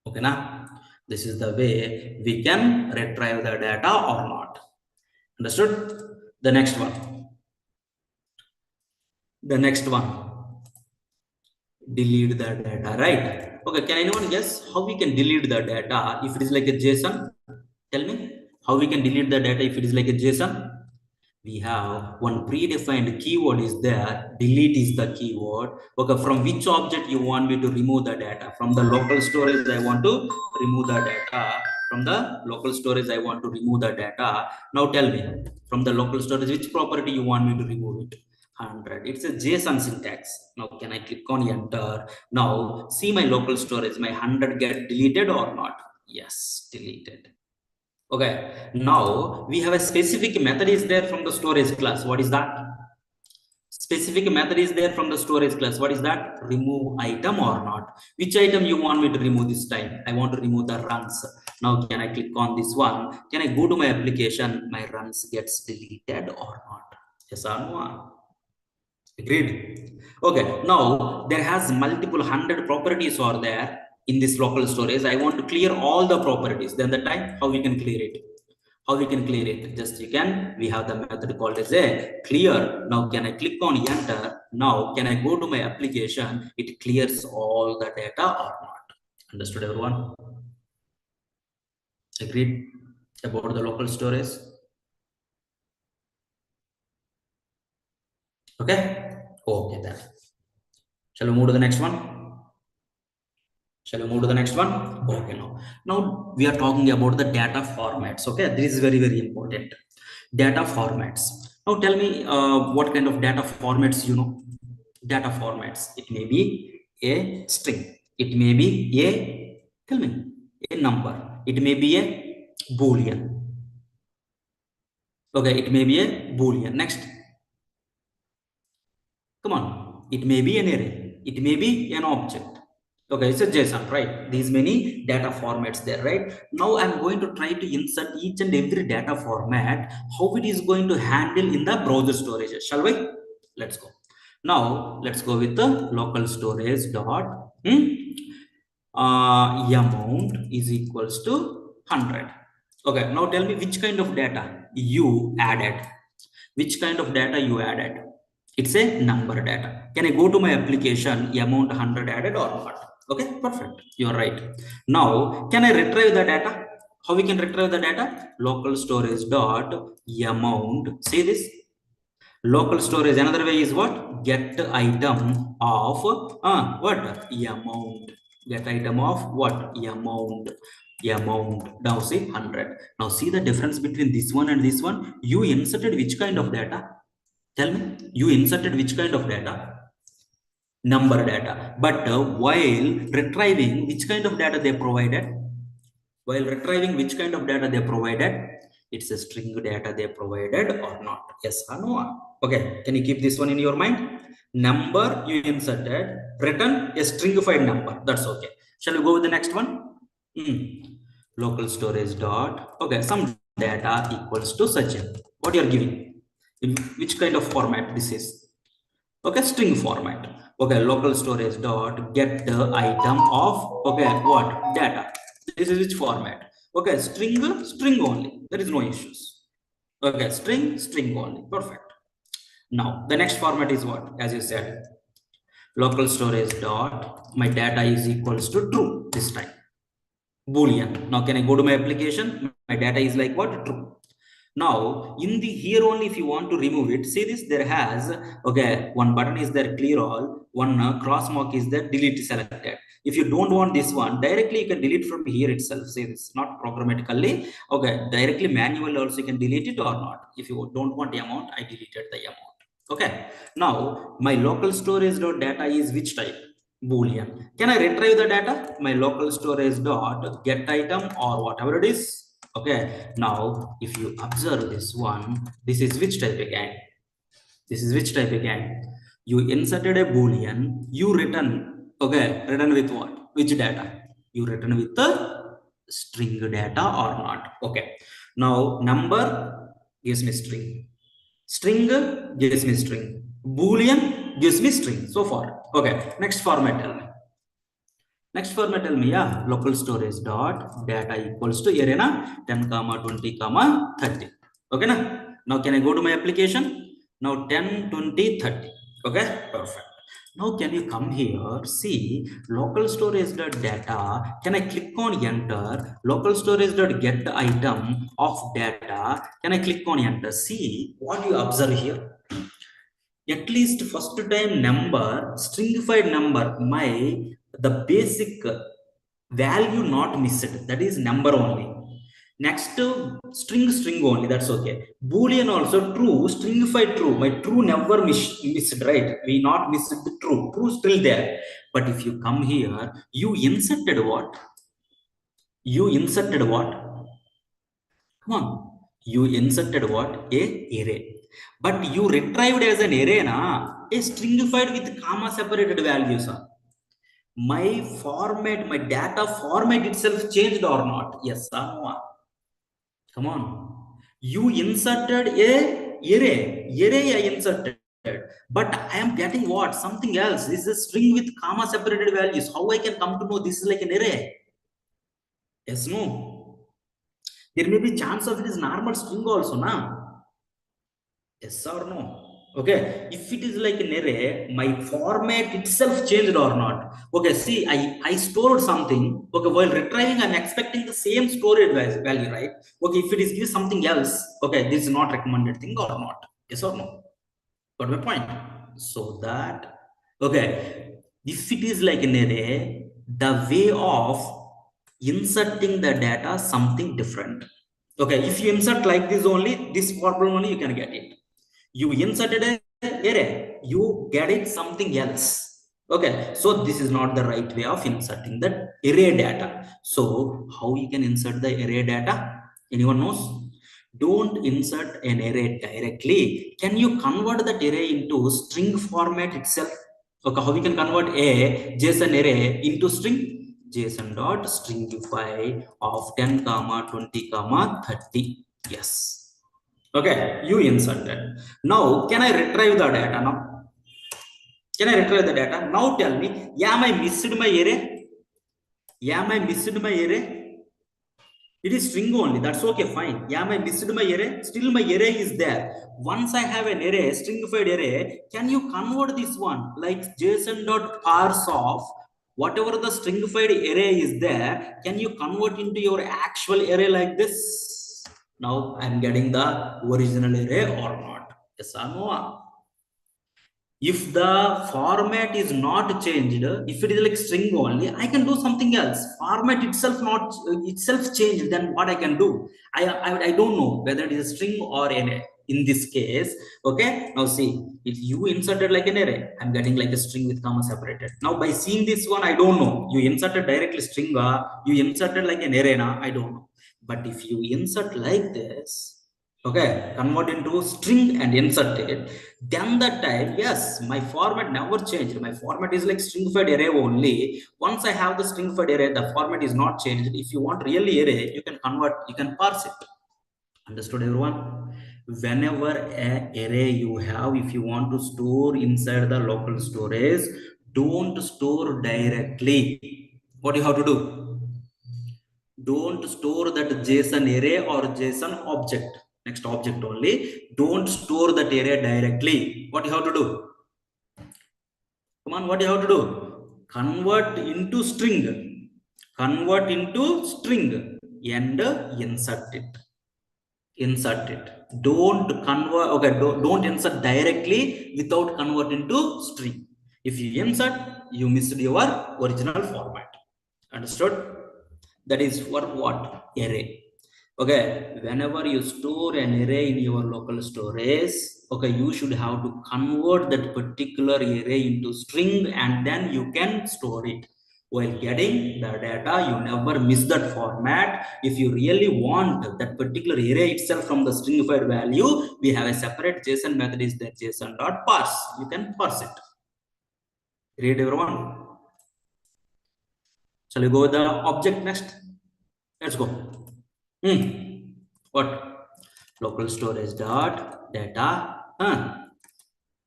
Okay, now this is the way we can retrieve the data or not. Understood? The next one. The next one. Delete the data, right? Okay, can anyone guess how we can delete the data if it is like a JSON? Tell me how we can delete the data if it is like a JSON. We have one predefined keyword is there. Delete is the keyword. Okay, from which object you want me to remove the data? From the local storage, I want to remove the data. From the local storage, I want to remove the data. Now tell me, from the local storage, which property you want me to remove it? 100. It's a JSON syntax. Now can I click on enter? Now see my local storage. My 100 get deleted or not? Yes, deleted. Okay, now we have a specific method is there from the storage class. What is that? Specific method is there from the storage class. What is that? Remove item or not. Which item you want me to remove this time? I want to remove the runs. Now can I click on this one? Can I go to my application? My runs gets deleted or not? Yes or no? Agreed. Okay, now there has multiple 100 properties are there in this local storage. I want to clear all the properties. Then the time, how we can clear it? How we can clear it? Just you can, we have the method called as a clear. Now can I click on enter? Now can I go to my application? It clears all the data or not? Understood everyone? Agreed about the local storage? Okay. Okay then. Shall we move to the next one? Shall we move to the next one? Okay, now we are talking about the data formats. Okay, this is very, very important. Data formats. Now tell me what kind of data formats you know. Data formats. It may be a string. It may be a, tell me, a number. It may be a boolean. Okay, it may be a boolean. Next, come on. It may be an array. It may be an object. Okay, it's a JSON, right? These many data formats there, right? Now I'm going to try to insert each and every data format, how it is going to handle in the browser storage. Shall we? Let's go. Now let's go with the local storage dot amount is equals to 100. Okay, now tell me which kind of data you added. Which kind of data you added? It's a number data. Can I go to my application, amount 100 added or not? Okay, perfect. You're right. Now, can I retrieve the data? How we can retrieve the data? Local storage dot amount. See this? Local storage. Another way is what? Get item of what? Amount. Get item of what? Amount. Amount. Now see 100. Now see the difference between this one and this one. You inserted which kind of data? Tell me, you inserted which kind of data? Number data. But while retrieving, which kind of data they provided? While retrieving, which kind of data they provided? It's a string data they provided or not? Yes or no? Okay, can you keep this one in your mind? Number you inserted, return a stringified number. That's okay. Shall we go with the next one? Local storage dot. Okay, some data equals to such a. What you are giving? In which kind of format this is? Okay, string format. Okay, local storage dot get the item of, okay, what? Data. This is which format? Okay, string only. There is no issues. Okay, string only. Perfect. Now the next format is what? As you said, local storage dot my data is equals to true this time. Boolean. Now can I go to my application? My data is like what? True. Now in the here only, if you want to remove it, see this, there has, okay, one button is there, clear all, one cross mark is there, delete selected. If you don't want this one, directly you can delete from here itself. See this, not programmatically. Okay, directly manually also you can delete it or not. If you don't want the amount, I deleted the amount. Okay, now my local storage data is which type? Boolean. Can I retrieve the data? My local storage dot get item or whatever it is. Okay, now if you observe this one, this is which type again? This is which type again? You inserted a boolean, you return, okay, return with what? Which data? You return with the string data or not? Okay, now number gives me string, string gives me string, boolean gives me string, so far. Okay, next format, tell me. Next format, tell me, yeah, local storage dot data equals to here na 10 comma 20 comma 30. Okay na? Now can I go to my application? Now 10 20 30. Okay, perfect. Now can you come here, see local storage dot data, can I click on enter? Local storage dot get the item of data, can I click on enter? See what you observe here. At least first time number, stringified number, my the basic value not missed, that is number only. Next string only, that's okay. Boolean also true, stringified true, my true never missed, right? We not missed the true still there. But if you come here, you inserted what? You inserted what? Come on, you inserted what? A array. But you retrieved as an array, na, a stringified with comma separated values. My format, my data format itself changed or not? Yes or no? Come on. You inserted a array I inserted. But I am getting what? Something else. This is a string with comma separated values. How I can come to know this is like an array? Yes, no. There may be chance of it is normal string also, na? Yes or no? Okay, if it is like an array, my format itself changed or not? Okay, see, I stored something. Okay, while retrieving, I'm expecting the same storage value, right? Okay, if it is give something else, okay, this is not recommended thing or not? Yes or no? Got my point? So that, okay, if it is like an array, the way of inserting the data something different. Okay, if you insert like this only, this problem only you can get it. You inserted an array, you get it something else. Okay, so this is not the right way of inserting the array data. So how you can insert the array data? Anyone knows? Don't insert an array directly. Can you convert that array into string format itself? Okay, how we can convert a JSON array into string? JSON dot stringify of 10 comma 20 comma 30. Yes. Okay, you inserted. Now, can I retrieve the data now? Can I retrieve the data? Now tell me, am I missed my array? Am I missed my array? It is string only. That's okay, fine. Am I missed my array? Still my array is there. Once I have an array, stringified array, can you convert this one like JSON.parse of whatever the stringified array is there? Can you convert into your actual array like this? Now I'm getting the original array or not? Yes or no? If the format is not changed, if it is like string only, I can do something else. Format itself not itself changed, then what I can do? I don't know whether it is a string or an array. In this case, okay. Now see, if you inserted like an array, I'm getting like a string with comma separated. Now by seeing this one, I don't know. You inserted directly string, you inserted like an array, I don't know. But if you insert like this, okay, convert into string and insert it, then that time, yes, my format never changed. My format is like stringified array only. Once I have the stringified array, the format is not changed. If you want really array, you can convert, you can parse it. Understood, everyone? Whenever an array you have, if you want to store inside the local storage, don't store directly. What you have to do? Don't store that JSON array or JSON object. Next object only. Don't store that array directly. What you have to do? Come on, what you have to do? Convert into string. Convert into string and insert it. Insert it. Don't convert, okay, don't insert directly without converting to string. If you insert, you missed your original format. Understood? That is for what? Array. Okay, whenever you store an array in your local storage, okay, you should have to convert that particular array into string and then you can store it. While getting the data, you never miss that format. If you really want that particular array itself from the stringified value, we have a separate JSON method is that JSON.parse. You can parse it. Read everyone. Shall we go with the object next? Let's go. What? Local storage dot data.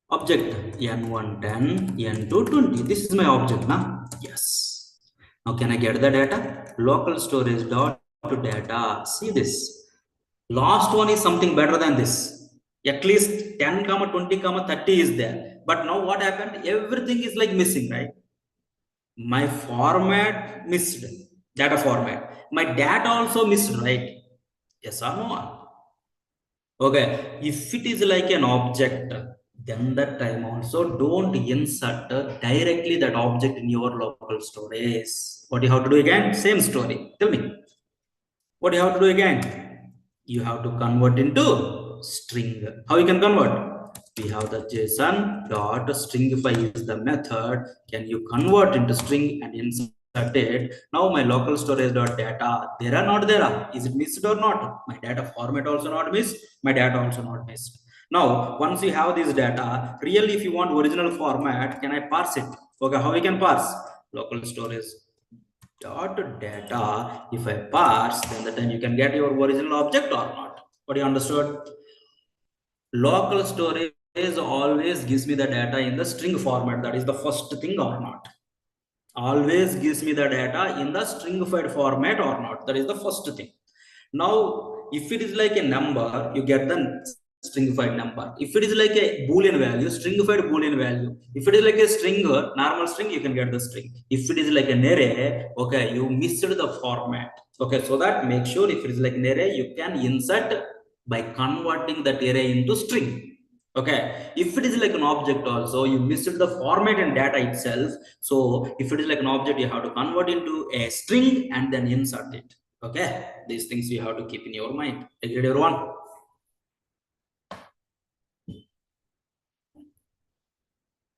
Object n110 n220. This is my object now. Yes. Now can I get the data? Local storage dot data. See this. Last one is something better than this. At least 10 comma 20 comma 30 is there. But now what happened? Everything is like missing, right? My format missed. Data format. My data also missed, right? Yes or no? Okay, if it is like an object, then that time also don't insert directly that object in your local storage. What you have to do again? Same story. Tell me. What you have to do again? You have to convert into string. How you can convert? We have the JSON dot stringify is the method. Can you convert into string and insert it? Now my local storage dot data, there or not there? Is it missed or not? My data format also not missed. My data also not missed. Now, once you have this data, really if you want original format, can I parse it? Okay, how we can parse? Local storage dot data. If I parse, then you can get your original object or not. What you understood? Local storage always gives me the data in the string format. That is the first thing or not. Always gives me the data in the stringified format or not. That is the first thing. Now, if it is like a number, you get the stringified number. If it is like a boolean value, stringified boolean value. If it is like a string, normal string, you can get the string. If it is like an array, okay, you missed the format. Okay, so that make sure if it is like an array, you can insert by converting that array into string. Okay, if it is like an object also, you missed the format and data itself. So if it is like an object, you have to convert into a string and then insert it. Okay, these things you have to keep in your mind. Agreed, everyone?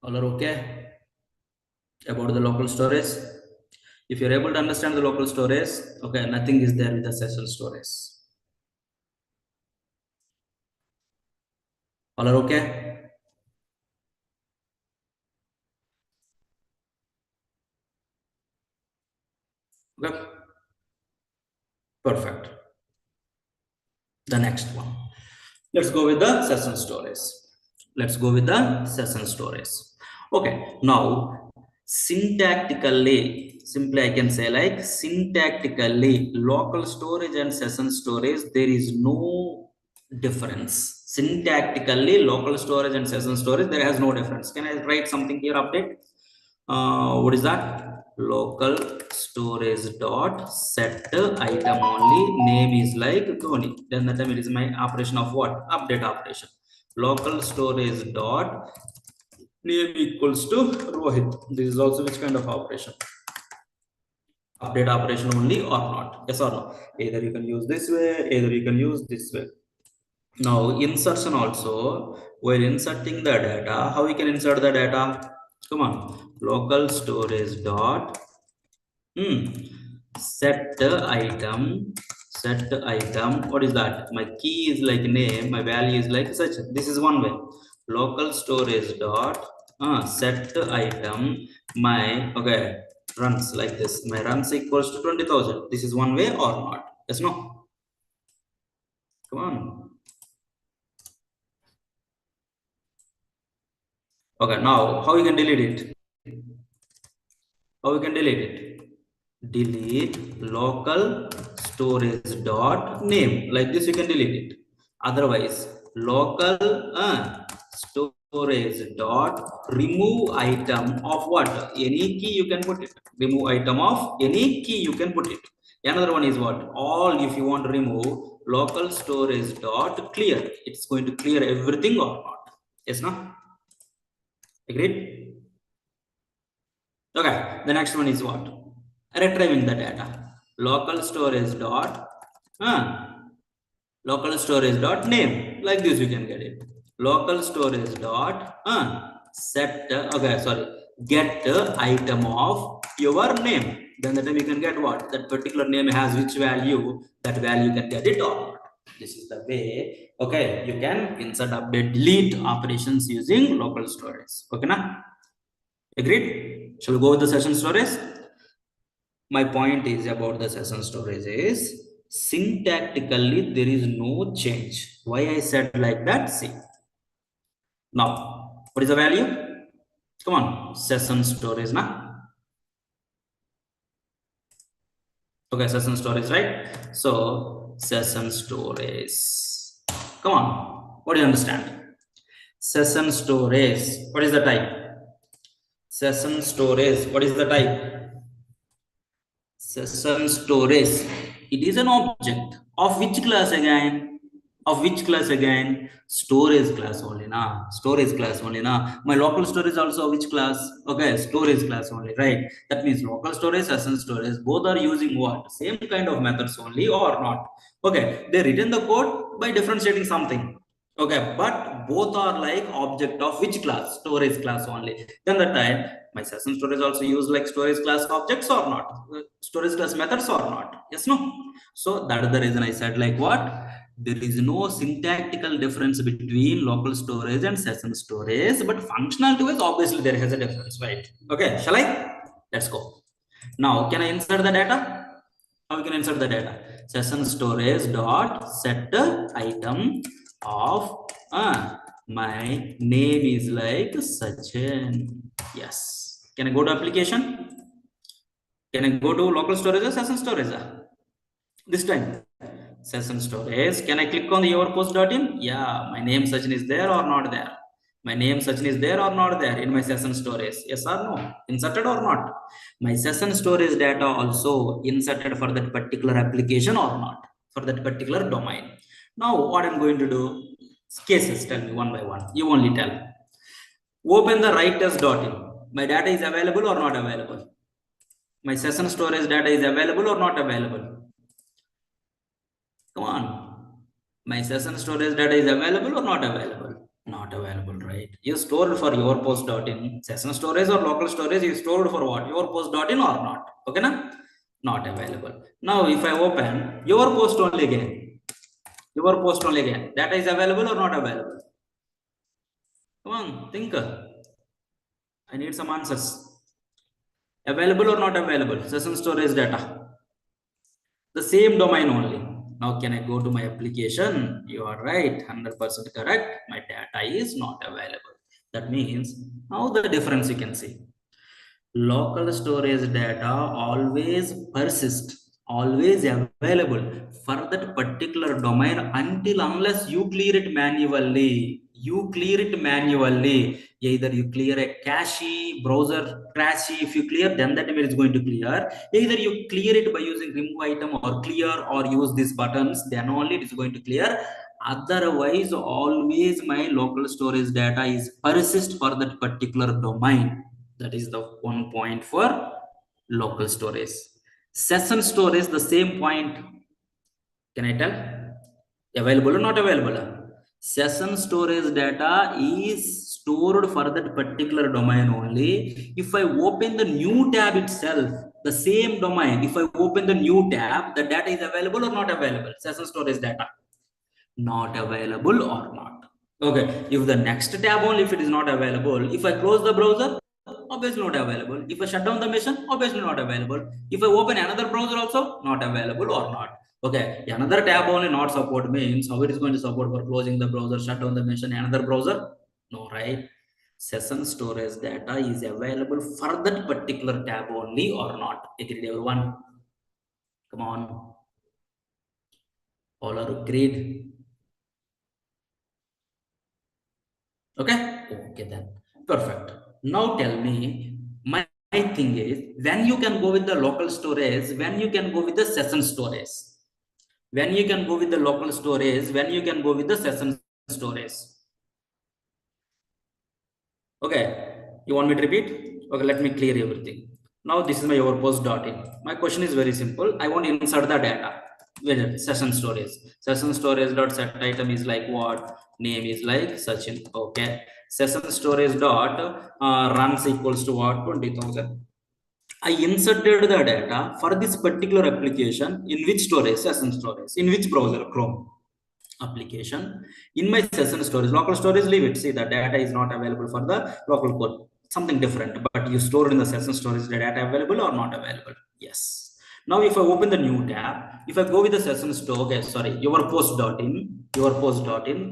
All are okay about the local storage? If you're able to understand the local storage, okay, nothing is there with the session storage. All are okay? Okay, perfect. The next one. Let's go with the session storage. Let's go with the session storage. Okay, now syntactically, simply I can say like syntactically, local storage and session storage, there is no difference. Syntactically, local storage and session storage, there has no difference. Can I write something here, update? What is that? Local storage dot set item only, name is like Tony. Then that time it is my operation of what? Update operation. Local storage dot name equals to Rohit. This is also which kind of operation? Update operation only or not? Yes or no? Either you can use this way, either you can use this way. Now insertion also, while inserting the data, how we can insert the data? Come on, local storage dot set item. What is that? My key is like name, my value is like such. This is one way. Local storage dot set item. My okay runs like this. My runs equals to 20,000. This is one way or not? Yes, no? Come on. Okay, now how you can delete it? How we can delete it? Delete local storage dot name. Like this, you can delete it. Otherwise, local storage dot remove item of what? Any key you can put it. Remove item of any key you can put it. Another one is what? All if you want to remove local storage dot clear. It's going to clear everything or not? Yes, no? Agreed? Okay, the next one is what? Retrieving the data. Local storage dot name. Like this you can get it. Local storage dot set get item of your name. Then the time you can get what? That particular name has which value, that value can get it or not. This is the way, okay, you can insert, update, delete operations using local storage. Okay, na? Agreed? Shall we go with the session storage? My point is about the session storage is syntactically there is no change. Why I said like that? See. Now, what is the value? Come on, session storage, na? Okay, session storage, right? So, session storage. Come on, what do you understand? Session storage, what is the type? Session storage, what is the type? Session storage, it is an object of which class again? Of which class again? Storage class only, na? Storage class only, na? My local storage also which class? Okay, storage class only, right? That means local storage, session storage, both are using what? Same kind of methods only or not? Okay, they written the code by differentiating something. Okay, but both are like object of which class? Storage class only. Then the time my session storage also use like storage class objects or not? Storage class methods or not? Yes, no? So that is the reason I said like what? There is no syntactical difference between local storage and session storage, but functionality wise, obviously there has a difference, right? Okay, shall I? Let's go. Now, can I insert the data? How we can insert the data? Session storage dot set item of my name is like Sachin. Yes. Can I go to application? Can I go to local storage or session storage? This time, session storage. Can I click on the your post.in? Yeah, my name Sachin is there or not there? My name Sachin is there or not there in my session storage? Yes or no? Inserted or not? My session storage data also inserted for that particular application or not? For that particular domain. Now, what I'm going to do? Cases, tell me one by one. You only tell. Open the writers.in. My data is available or not available? My session storage data is available or not available? Come on. My session storage data is available or not available? Not available, right? You stored for your post.in. Session storage or local storage is stored for what? Your post.in or not? Okay, na? Not available. Now, if I open your post only again, your post only again, data is available or not available? Come on, think. I need some answers. Available or not available? Session storage data. The same domain only. Now, can I go to my application? You are right, 100% correct. My data is not available. That means now the difference you can see. Local storage data always persist, always available for that particular domain until unless you clear it manually. You clear it manually. Either you clear a cache, browser cache. If you clear, then that email is going to clear. Either you clear it by using remove item or clear or use these buttons, then only it is going to clear. Otherwise, always my local storage data is persist for that particular domain. That is the one point for local storage. Session storage, the same point. Can I tell? Available or not available? Session storage data is stored for that particular domain only. If I open the new tab itself, the same domain, if I open the new tab, the data is available or not available? Session storage data. Not available or not. Okay, if the next tab only, if it is not available, if I close the browser, obviously not available. If I shut down the machine, obviously not available. If I open another browser also, not available or not. Okay, another tab only not support means how it is going to support for closing the browser, shut down the machine, another browser? No, right? Session storage data is available for that particular tab only or not. Agreed, everyone? Come on. All are agreed? Okay, okay then. Perfect. Now tell me, my thing is when you can go with the local storage, when you can go with the session storage, when you can go with the local storage, when you can go with the session storage. Okay, you want me to repeat? Okay, let me clear everything. Now this is my overpost.in. My question is very simple. I want to insert the data with session storage. Session storage dot set item is like what? Name is like Sachin. Okay. Session storage dot runs equals to what? 20,000. I inserted the data for this particular application in which storage? Session storage. In which browser? Chrome application. In my session storage, local storage, leave it. See, the data is not available for the local code. Something different, but you stored in the session storage, the data available or not available? Yes. Now, if I open the new tab, if I go with the session store, okay, sorry, your post.in,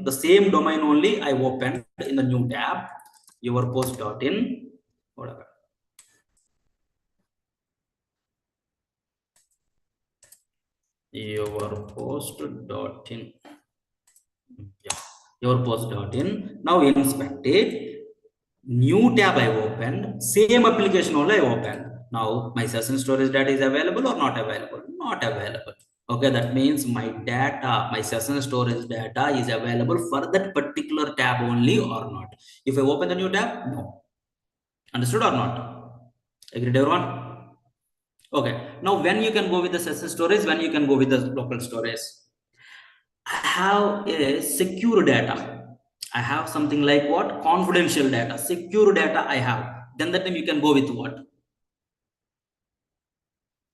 the same domain only I opened in the new tab, your post.in, whatever. Your post.in. Yeah, your post.in. Now inspect it. New tab I opened, same application only I opened. Now my session storage data is available or not available? Not available. Okay, that means my data, my session storage data is available for that particular tab only or not. If I open the new tab, no. Understood or not? Agreed, everyone? Okay, now when you can go with the session storage, when you can go with the local storage? I have a secure data. I have something like what? Confidential data, secure data I have. Then that time you can go with what?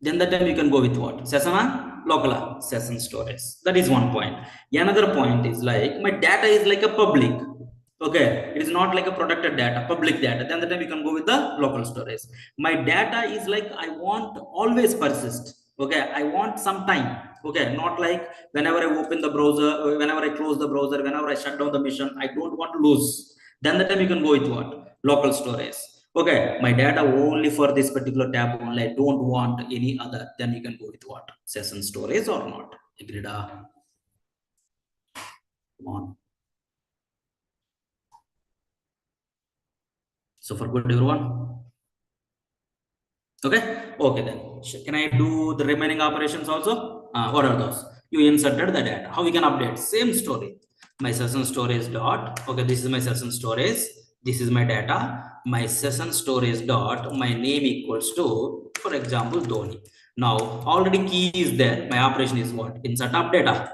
Then that time you can go with what? Sesama? local session storage. That is one point. Another point is like my data is like a public. Okay, it is not like a protected data, public data. Then the time you can go with the local storage. My data is like I want always persist. Okay, I want some time. Okay, not like whenever I open the browser, whenever I close the browser, whenever I shut down the machine, I don't want to lose. Then the time you can go with what? Local storage. Okay, my data only for this particular tab only. I don't want any other. Then you can go with what? Session storage or not? Agreed? Come on. So for good everyone. Okay, okay then. Can I do the remaining operations also? What are those? You inserted the data. How we can update? Same story. My session storage dot. Okay, this is my session storage. This is my data. My session storage dot. My name equals to, for example, Dhoni. Now already key is there. My operation is what? Insert up data.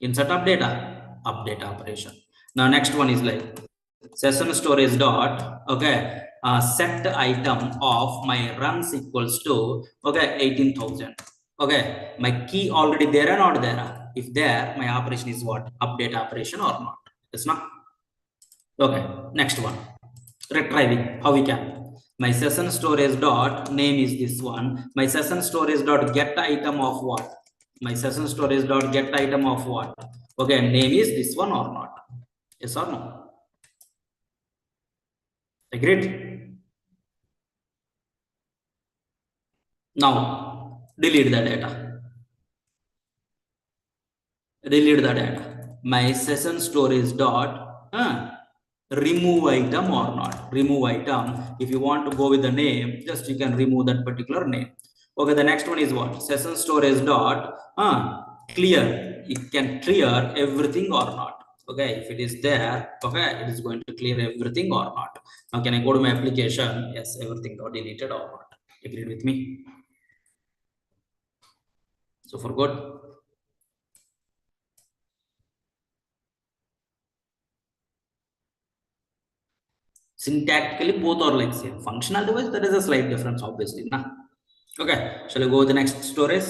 Insert up data. Update operation. Now next one is like session storage dot, okay, set item of my runs equals to, okay, 18,000. Okay, my key already there or not there? If there, my operation is what? Update operation or not? It's not. Okay, next one. Retrieving. How we can? My session storage dot name is this one. My session storage dot get item of what? My session storage dot get item of what? Okay, name is this one or not? Yes or no? Agreed? Now, delete the data. Delete the data. My session storage dot remove item or not. Remove item. If you want to go with the name, just you can remove that particular name. Okay, the next one is what? Session storage dot clear. It can clear everything or not. Okay, if it is there, okay, it is going to clear everything or not. Now, can I go to my application? Yes, everything got deleted or not. Agreed with me? So for good. Syntactically, both are like same. Functional device, there is a slight difference, obviously. Nah? Okay, shall we go with the next storage?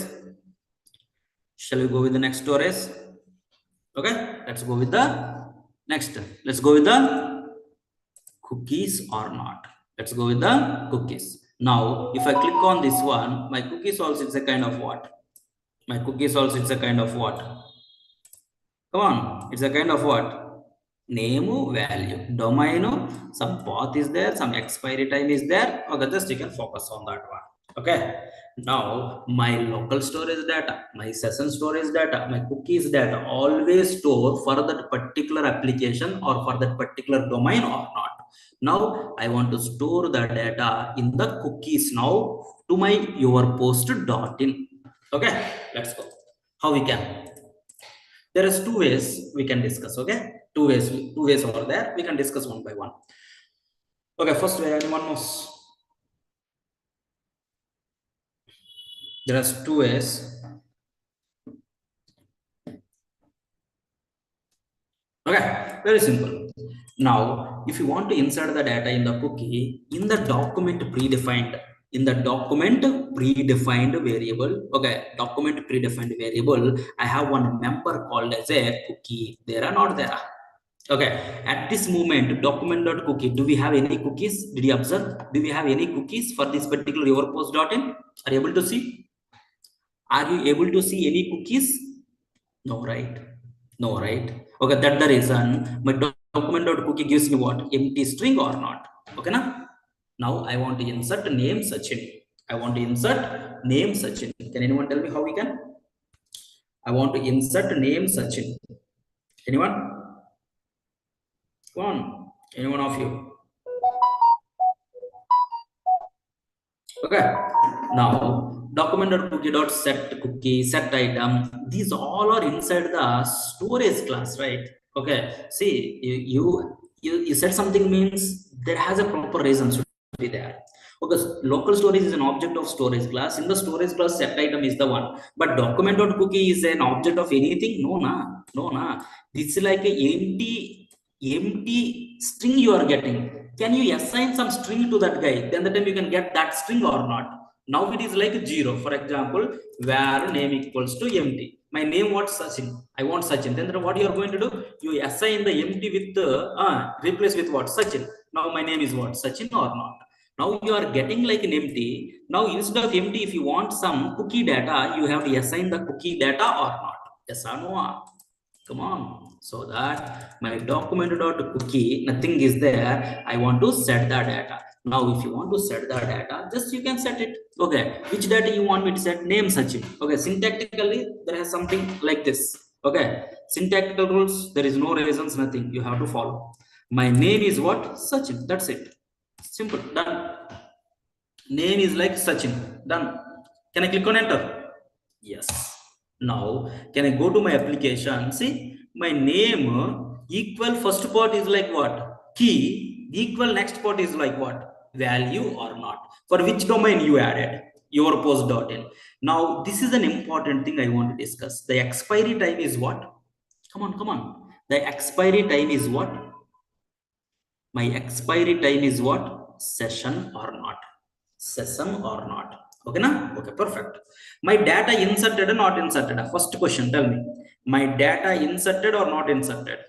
Shall we go with the next storage? Okay, let's go with the next. Let's go with the cookies or not. Let's go with the cookies. Now, if I click on this one, my cookies also it's a kind of what? My cookies also it's a kind of what? Come on, it's a kind of what? Name, value, domain, some path is there, some expiry time is there. Okay, just you can focus on that one. Okay, now my local storage data, my session storage data, my cookies data always store for that particular application or for that particular domain or not. Now I want to store the data in the cookies now to my your post dot in. Okay, let's go. How we can? There is two ways we can discuss. Okay, two ways over there. We can discuss one by one. Okay, first way, anyone knows? There are two ways. Okay, very simple. Now, if you want to insert the data in the cookie in the document predefined, variable, okay, document predefined variable, I have one member called as a cookie. There are not there. Okay, at this moment, document.cookie, do we have any cookies? Did you observe? Do we have any cookies for this particular your post.in? Are you able to see? Are you able to see any cookies? No, right? No, right? Okay, that's the reason my document.cookie gives me what? Empty string or not? Okay, now I want to insert name Sachin. I want to insert name Sachin. Can anyone tell me how we can? I want to insert name Sachin. Anyone? Come on. Anyone of you? Okay. Now document.cookie.set cookie, set item. These all are inside the storage class, right? Okay. See, you said something means there has a proper reason to be there. Okay, local storage is an object of storage class. In the storage class, set item is the one. But document.cookie is an object of anything? No, na. No, na. This is like a empty string you are getting. Can you assign some string to that guy? Then the time you can get that string or not? Now it is like 0. For example, where name equals to empty. My name what Sachin. I want Sachin. Then what you are going to do? You assign the empty with the replace with what Sachin. Now my name is what Sachin or not. Now you are getting like an empty. Now instead of empty, if you want some cookie data, you have to assign the cookie data or not. Yes or no? Come on. So that my document.cookie, nothing is there. I want to set the data. Now, if you want to set the data, just you can set it. Okay. Which data you want me to set? Name Sachin. Okay. Syntactically, there is something like this. Okay. Syntactical rules, there is no reasons, nothing. You have to follow. My name is what? Sachin. That's it. Simple. Done. Name is like Sachin. Done. Can I click on enter? Yes. Now, can I go to my application? See, my name equal first part is like what? Key equal next part is like what? Value or not. For which domain you added? Your post.in. Now, this is an important thing I want to discuss. The expiry time is what? Come on, come on. The expiry time is what? My expiry time is what? Session or not? Session or not? Okay, na? Okay, perfect. My data inserted or not inserted? First question, tell me. My data inserted or not inserted?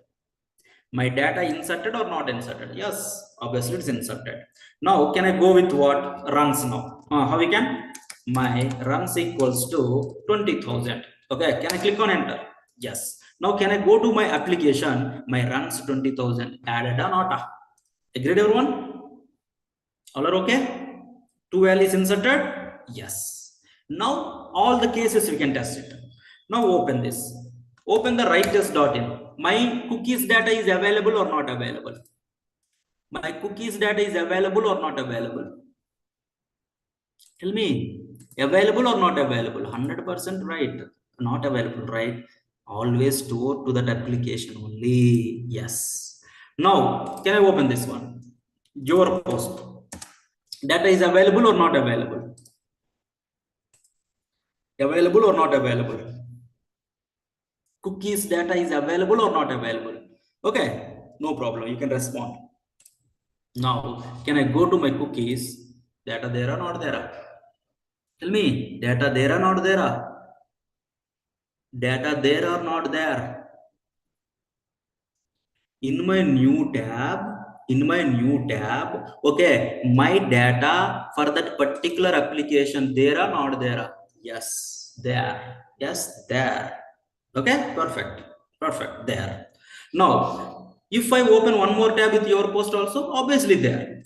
My data inserted or not inserted? Yes, obviously it's inserted. Now, can I go with what? Runs now. How we can? My runs equals to 20,000. Okay, can I click on enter? Yes. Now, can I go to my application? My runs 20,000. Added or not? Agreed, everyone? All are okay? Two values inserted? Yes. Now, all the cases we can test it. Now, open this. Open the write test.in. My cookies data is available or not available? My cookies data is available or not available? Tell me, available or not available? 100% right. Not available, right? Always store to that application only. Yes. Now, can I open this one? Your post. Data is available or not available? Available or not available? Cookies data is available or not available? Okay, no problem. You can respond. Now, can I go to my cookies? Data there or not there? Tell me, data there or not there? Data there or not there? In my new tab, okay, my data for that particular application there or not there? Yes, there. Yes, there. Okay, perfect there. Now, if I open one more tab with your post also, obviously there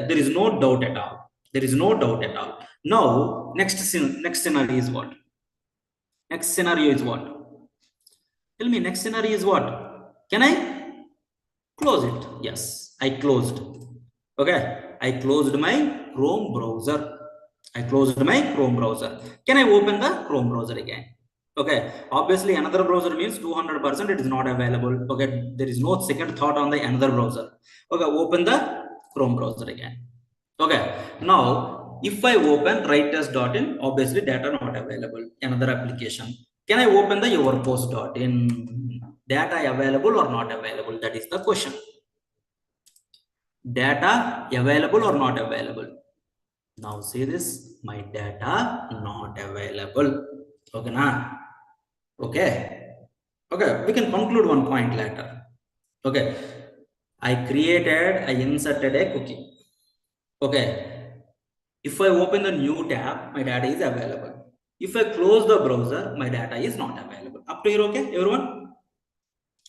is no doubt at all. There is no doubt at all. Now, next scenario is what? Next scenario is what? Tell me, next scenario is what? Can I close it? Yes, I closed. Okay, I closed my Chrome browser. Can I open the Chrome browser again? Okay, obviously another browser means 200% it is not available. Okay, there is no second thought on the another browser. Okay, open the Chrome browser again. Okay, now if I open writers.in, obviously data not available. Another application. Can I open the your post.in? Data available or not available? That is the question. Data available or not available? Now see this, my data not available. Okay, na? Okay. Okay, we can conclude one point later. Okay, I inserted a cookie. Okay, if I open the new tab, my data is available. If I close the browser, my data is not available. Up to here, okay, everyone?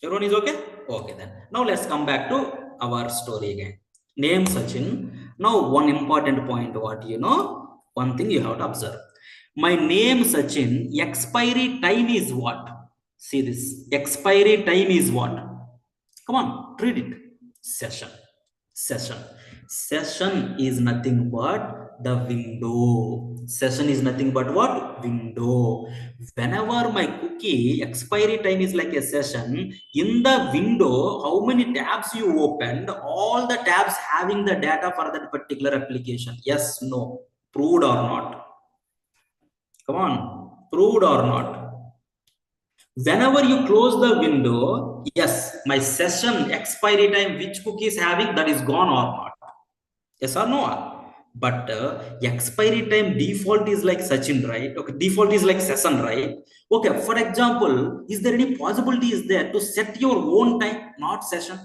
Everyone is okay? Okay, then. Now let's come back to our story again. Name Sachin. Now, one important point, one thing you have to observe. My name Sachin, expiry time is what? See this. Expiry time is what? Come on, read it. Session. Session is nothing but the window. Session is nothing but what? Window. Whenever my cookie expiry time is like a session, in the window, how many tabs you opened, all the tabs having the data for that particular application. Yes, no. Proved or not? Come on. Proved or not? Whenever you close the window, yes, my session expiry time, which cookie is having, that is gone or not? Yes or no? But expiry time default is like Sachin, right? Okay, default is like session, right? Okay, for example, is there any possibility is there to set your own time, not session?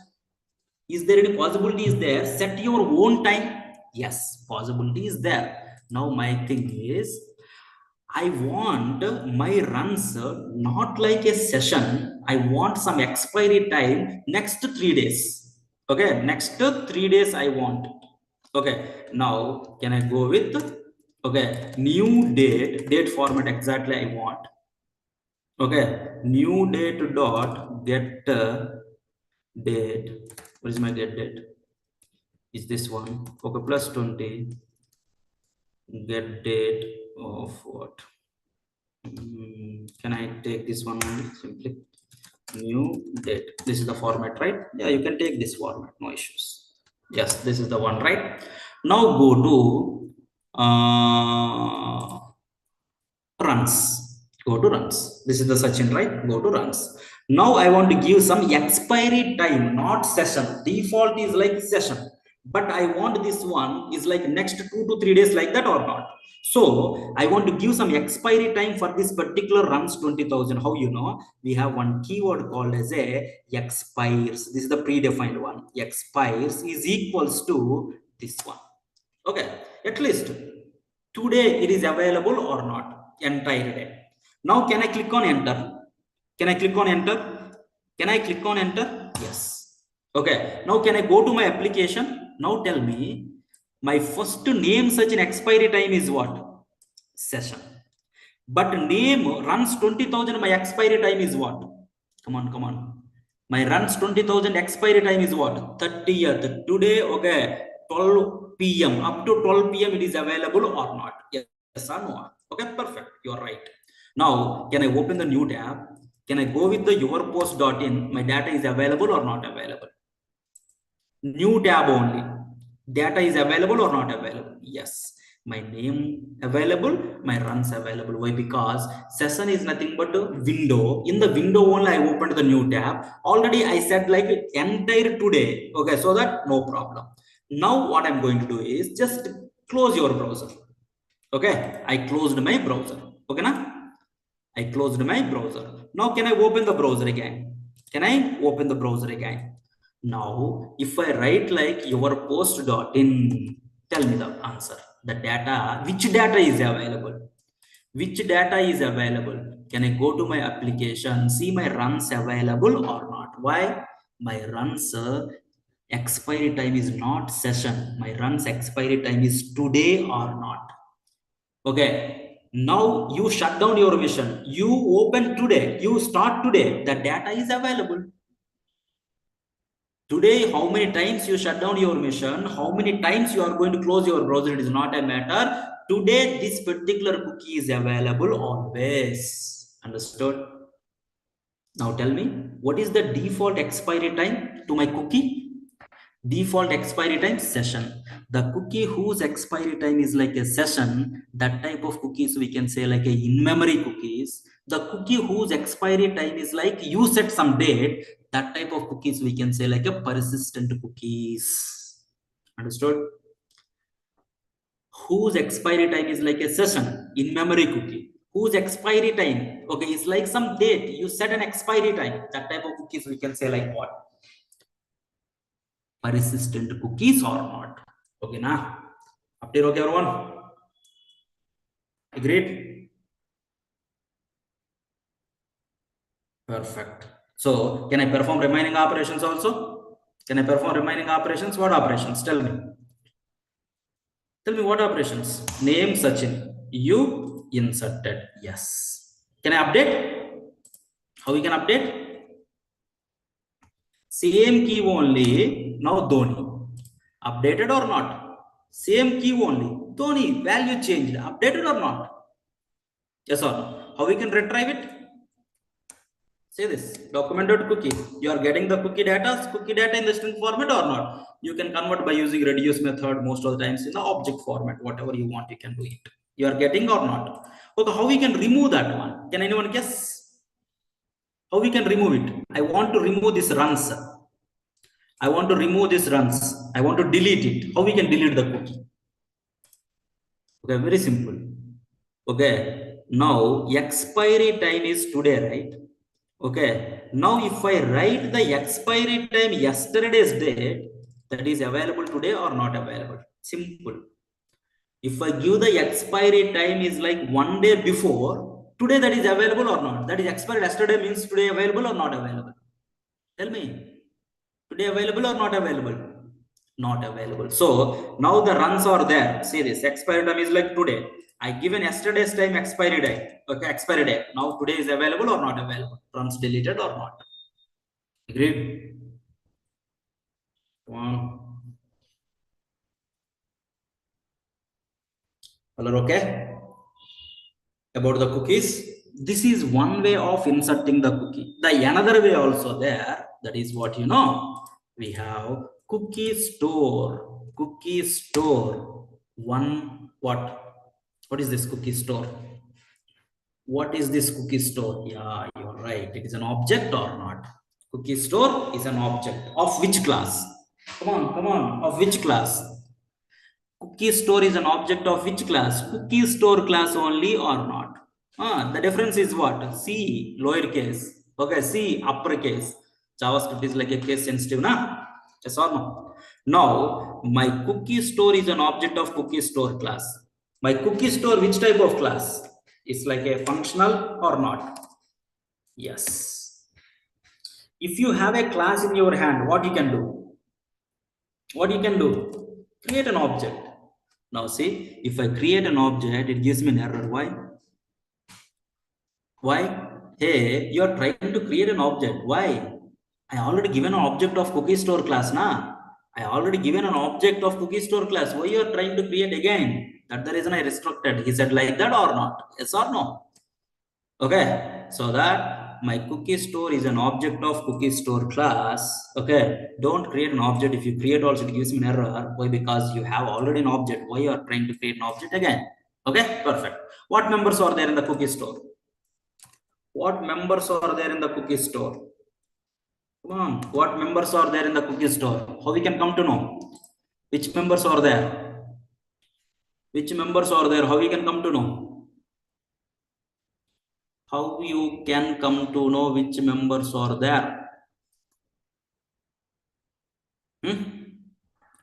Is there any possibility is there set your own time? Yes, possibility is there. Now my thing is, I want my runs not like a session. I want some expiry time next 3 days. Okay, next 3 days I want. Okay, now can I go with, okay, new date format exactly I want. Okay, new date dot get date. What is my get date? Is this one? Okay, plus 20. Get date of what? Can I take this one only? Simply new date. This is the format, right? Yeah, you can take this format, no issues. Yes, this is the one, right? Now go to runs. Go to runs. This is the Sachin, right? Go to runs. Now I want to give some expiry time, not session. Default is like session, but I want this one is like next 2 to 3 days, like that or not. So I want to give some expiry time for this particular runs 20,000. How you know? We have one keyword called as a expires. This is the predefined one. Expires is equals to this one. Okay, at least today it is available or not, entire day. Now can I click on enter? Can I click on enter? Can I click on enter? Yes. Okay, now can I go to my application? Now tell me, my first name such an expiry time is what? Session. But name runs 20,000, my expiry time is what? Come on, come on. My runs 20,000 expiry time is what? 30th. Today, okay, 12 p.m. Up to 12 p.m. it is available or not? Yes or no? Okay, perfect. You are right. Now, can I open the new tab? Can I go with the yourpost.in? My data is available or not available? New tab only. Data is available or not available? Yes. My name available, my runs available. Why? Because session is nothing but a window. In the window only I opened the new tab. Already I said like entire today. Okay, so that no problem. Now what I'm going to do is just close your browser. Okay, I closed my browser. Okay, na? I closed my browser. Now can I open the browser again? Can I open the browser again? Now, if I write like your post.in, tell me the answer. The data, which data is available? Which data is available? Can I go to my application, see my runs available or not? Why? My runs expiry time is not session. My runs expiry time is today or not. Okay. Now you shut down your mission. You open today. You start today. The data is available. Today, how many times you shut down your mission, how many times you are going to close your browser, it is not a matter. Today, this particular cookie is available always. Understood? Now tell me, what is the default expiry time to my cookie? Default expiry time session. The cookie whose expiry time is like a session, that type of cookies we can say like a in-memory cookies. The cookie whose expiry time is like you set some date, that type of cookies we can say like a persistent cookies. Understood? Whose expiry time is like a session, in-memory cookie. Whose expiry time, okay, is like some date. You set an expiry time. That type of cookies we can say like what? Persistent cookies or not. Okay, now update okay everyone? Agreed? Perfect. So can I perform remaining operations also? Can I perform remaining operations? What operations? Tell me. Tell me what operations? Name Sachin. You inserted. Yes. Can I update? How we can update? Same key only. Now Dhoni. Updated or not? Same key only. Dhoni. Value changed. Updated or not? Yes or no? How we can retrieve it? Say this documented cookie. You are getting the cookie data in the string format or not? You can convert by using reduce method most of the times in the object format. Whatever you want, you can do it. You are getting or not? Okay, how we can remove that one? Can anyone guess? How we can remove it? I want to remove this runs. I want to remove this runs. I want to delete it. How we can delete the cookie? Okay, very simple. Okay, now expiry time is today, right? Okay, now if I write the expiry time yesterday's date, that is available today or not available? Simple. If I give the expiry time is like 1 day before, today that is available or not? That is expired yesterday means today available or not available? Tell me. Today available or not available? Not available. So now the runs are there. See this expiry time is like today. I given yesterday's time expiry day. Okay, expiry day. Now today is available or not available? Runs deleted or not? Agreed? One. Color okay? About the cookies. This is one way of inserting the cookie. The another way also there. That is what you know. We have cookie store. Cookie store. One what? What is this cookie store? What is this cookie store? Yeah, you're right. It is an object or not? Cookie store is an object of which class? Come on, come on. Of which class? Cookie store is an object of which class? Cookie store class only or not? The difference is what? C lowercase. Okay, C uppercase. JavaScript is like a case sensitive, na? Yes or no? Now, my cookie store is an object of cookie store class. My cookie store, which type of class? It's like a functional or not? Yes. If you have a class in your hand, what you can do? What you can do? Create an object. Now see, if I create an object, it gives me an error. Why? Why? Hey, you are trying to create an object. Why? I already given an object of cookie store class, na? I already given an object of cookie store class. Why you are trying to create again? That's the reason I restricted. He said like that or not? Yes or no? Okay, so that my cookie store is an object of cookie store class. Okay, don't create an object. If you create also, it gives me an error. Why? Because you have already an object. Why you are trying to create an object again? Okay, perfect. What members are there in the cookie store? What members are there in the cookie store? Come on, what members are there in the cookie store? How we can come to know? Which members are there? Which members are there? How we can come to know? How you can come to know which members are there?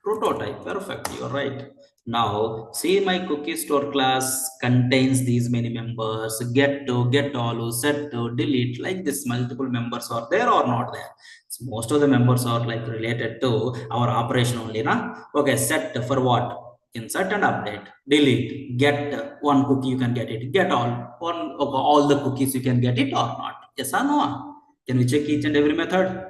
Prototype, perfect, you're right. Now, see my cookie store class contains these many members, get to, get all, set to, delete, like this multiple members are there or not there. So most of the members are like related to our operation only, na? Okay, set for what? Insert and update, delete, get one cookie you can get it, get all, okay, all the cookies you can get it or not. Yes or no? Can we check each and every method?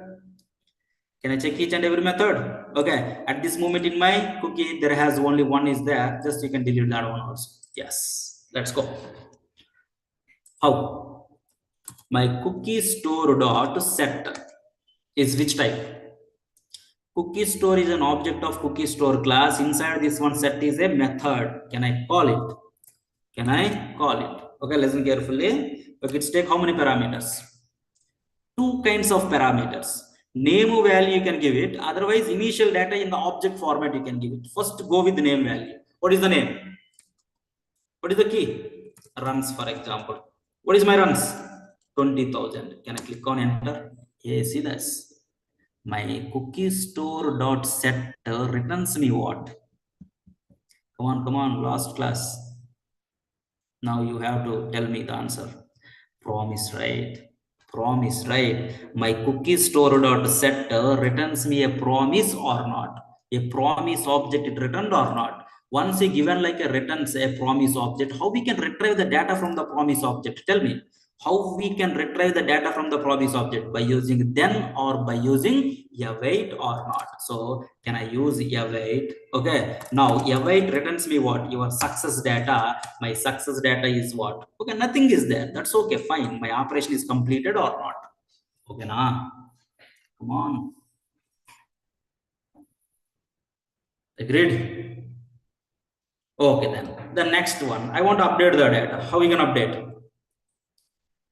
Can I check each and every method? Okay, at this moment in my cookie, there has only one is there. Just you can delete that one also. Yes, let's go. How? My cookie store dot set is which type? Cookie store is an object of cookie store class. Inside this one set is a method. Can I call it? Can I call it? Okay, listen carefully. Okay, it's take how many parameters? Two kinds of parameters. Name value you can give it, otherwise initial data in the object format you can give it. First go with the name value. What is the name? What is the key? Runs, for example. What is my runs? 20,000. Can I click on enter? Yeah, see this. My cookie store dot set returns me what? Come on, last class. Now you have to tell me the answer. Promise, right? Promise, right? My cookie store dot set returns me a promise or not? A promise object it returned or not? Once a given like a returns a promise object, how we can retrieve the data from the promise object? Tell me. How we can retrieve the data from the promise object? By using then or by using await or not? So can I use await? Okay, now await returns me what? Your success data. My success data is what? Okay, nothing is there. That's okay, fine. My operation is completed or not? Okay, na? Come on. Agreed? Okay, then. The next one. I want to update the data. How we can update?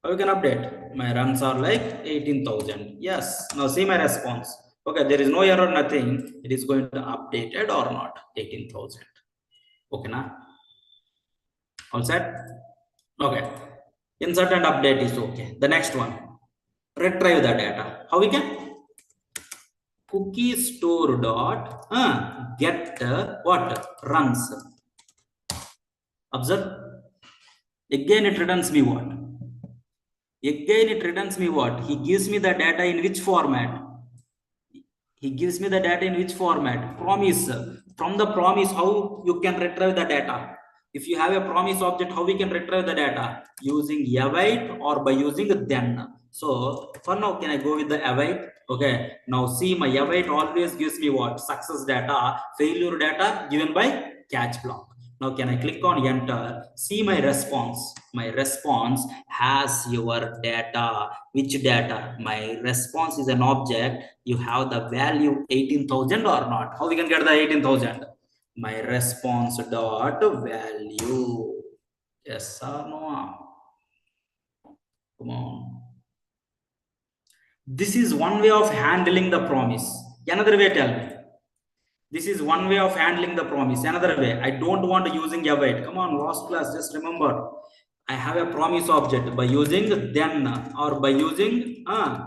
How we can update? My runs are like 18,000. Yes. Now see my response. Okay, there is no error, nothing. It is going to updated or not? 18,000. Okay, na? All set? Okay. Insert and update is okay. The next one, retrieve the data. How we can? Cookie store dot get what runs. Observe. Again, it returns me what? Again, it returns me what? He gives me the data in which format? He gives me the data in which format? Promise. From the promise, how you can retrieve the data? If you have a promise object, how we can retrieve the data? Using await or by using then. So for now, can I go with the await? Okay, now see, my await always gives me what? Success data, failure data given by catch block. Now can I click on enter? See my response. My response has your data. Which data? My response is an object. You have the value 18,000 or not? How we can get the 18,000? My response dot value. Yes or no? Come on. This is one way of handling the promise. Another way, tell me. This is one way of handling the promise. Another way, I don't want using await. Come on, last class, just remember. I have a promise object by using then or by using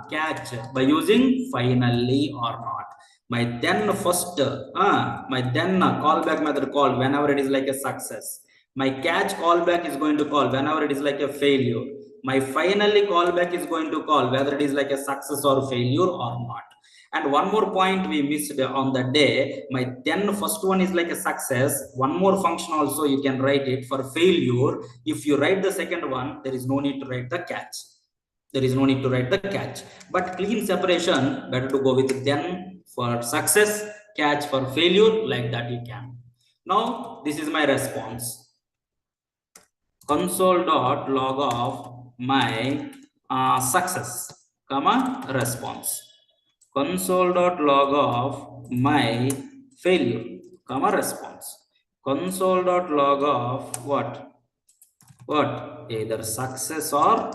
catch, by using finally or not. My then first, my then callback method call whenever it is like a success. My catch callback is going to call whenever it is like a failure. My finally callback is going to call whether it is like a success or failure or not. And one more point we missed on the day, my then first one is like a success. One more function also you can write it for failure. If you write the second one, there is no need to write the catch. There is no need to write the catch. But clean separation, better to go with then for success, catch for failure, like that you can. Now, this is my response. Console.log of my success, comma, response. Console.log of my failure, comma, response. Console.log of what? What? Either success or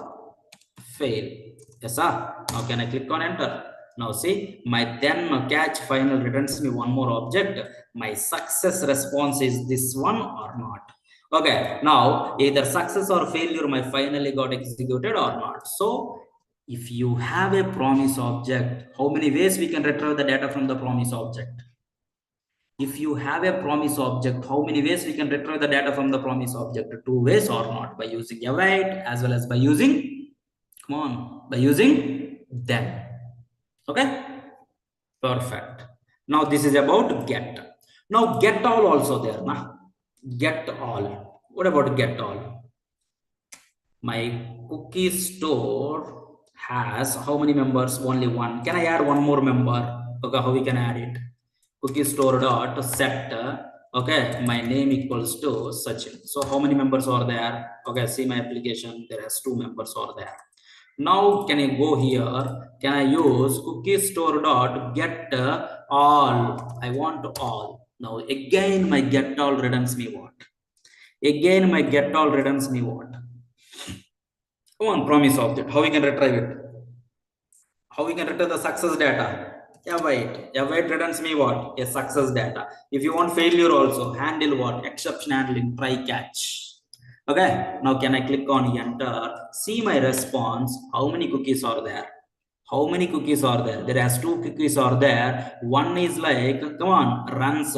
fail. Yes, sir. Now can I click on enter? Now see, my then catch final returns me one more object. My success response is this one or not? Okay, now either success or failure, my finally got executed or not. So if you have a promise object, how many ways we can retrieve the data from the promise object? If you have a promise object, how many ways we can retrieve the data from the promise object? Two ways or not? By using await as well as by using, come on, by using then. Okay, perfect. Now this is about get. Now get all also there, na? Get all. What about get all? My cookie store has how many members? Only one. Can I add one more member? Okay, how we can add it? Cookie store dot set. Okay, my name equals to Sachin. So how many members are there? Okay, see my application. There has two members are there. Now can I go here? Can I use cookie store dot get all? I want all. Now again my get all returns me what? Again my get all returns me what? Come on, promise object. How we can retrieve it? How we can retrieve the success data? Await. Await returns me what? A success data. If you want failure also, handle what? Exception handling, try catch. Okay. Now can I click on enter? See my response. How many cookies are there? How many cookies are there? There has two cookies are there. One is like, come on, runs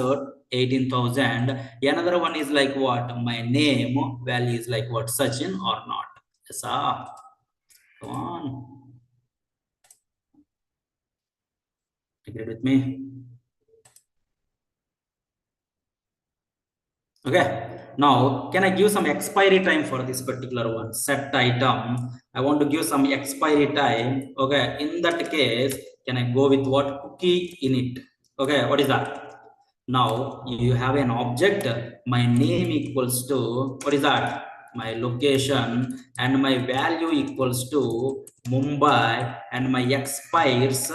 18,000. Another one is like what? My name value is like what? Sachin or not? Yes, come on. Agree with me? Okay. Now, can I give some expiry time for this particular one? Set item. I want to give some expiry time. Okay. In that case, can I go with what? Cookie init. Okay. What is that? Now you have an object. My name equals to what is that? My location, and my value equals to Mumbai, and my expires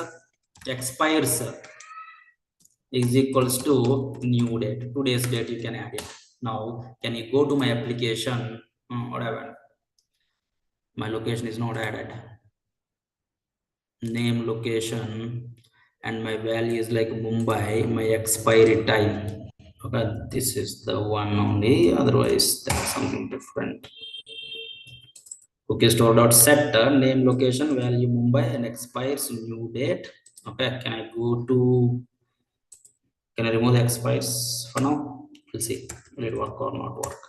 is equals to new date. Today's date you can add it. Now can you go to my application? Whatever. My location is not added. Name, location, and my value is like Mumbai. My expiry time. Okay, this is the one only, otherwise there's something different. Cookie store dot set name, location, value Mumbai, and expires new date. Okay, can I remove the expires for now? We'll see, will it work or not work.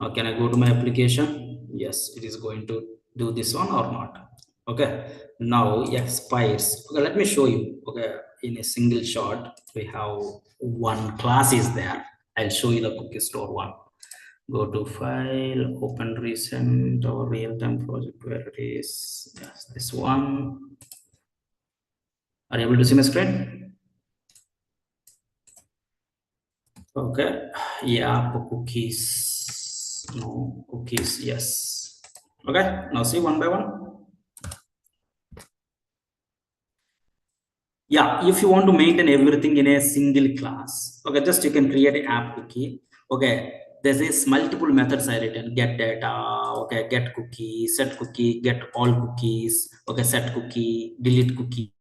Now can I go to my application? Yes, it is going to do this one or not. Okay, now expires. Okay, let me show you. Okay, in a single shot we have one class is there. I'll show you the cookie store one. Go to file, open recent or real-time project where it is. Yes, this one. Are you able to see my screen? Okay, yeah, cookies. No cookies, yes. Okay, now see one by one. Yeah, if you want to maintain everything in a single class, okay, just you can create an app cookie. Okay, there's this multiple methods I written: get data, okay, get cookie, set cookie, get all cookies, okay, set cookie, delete cookie,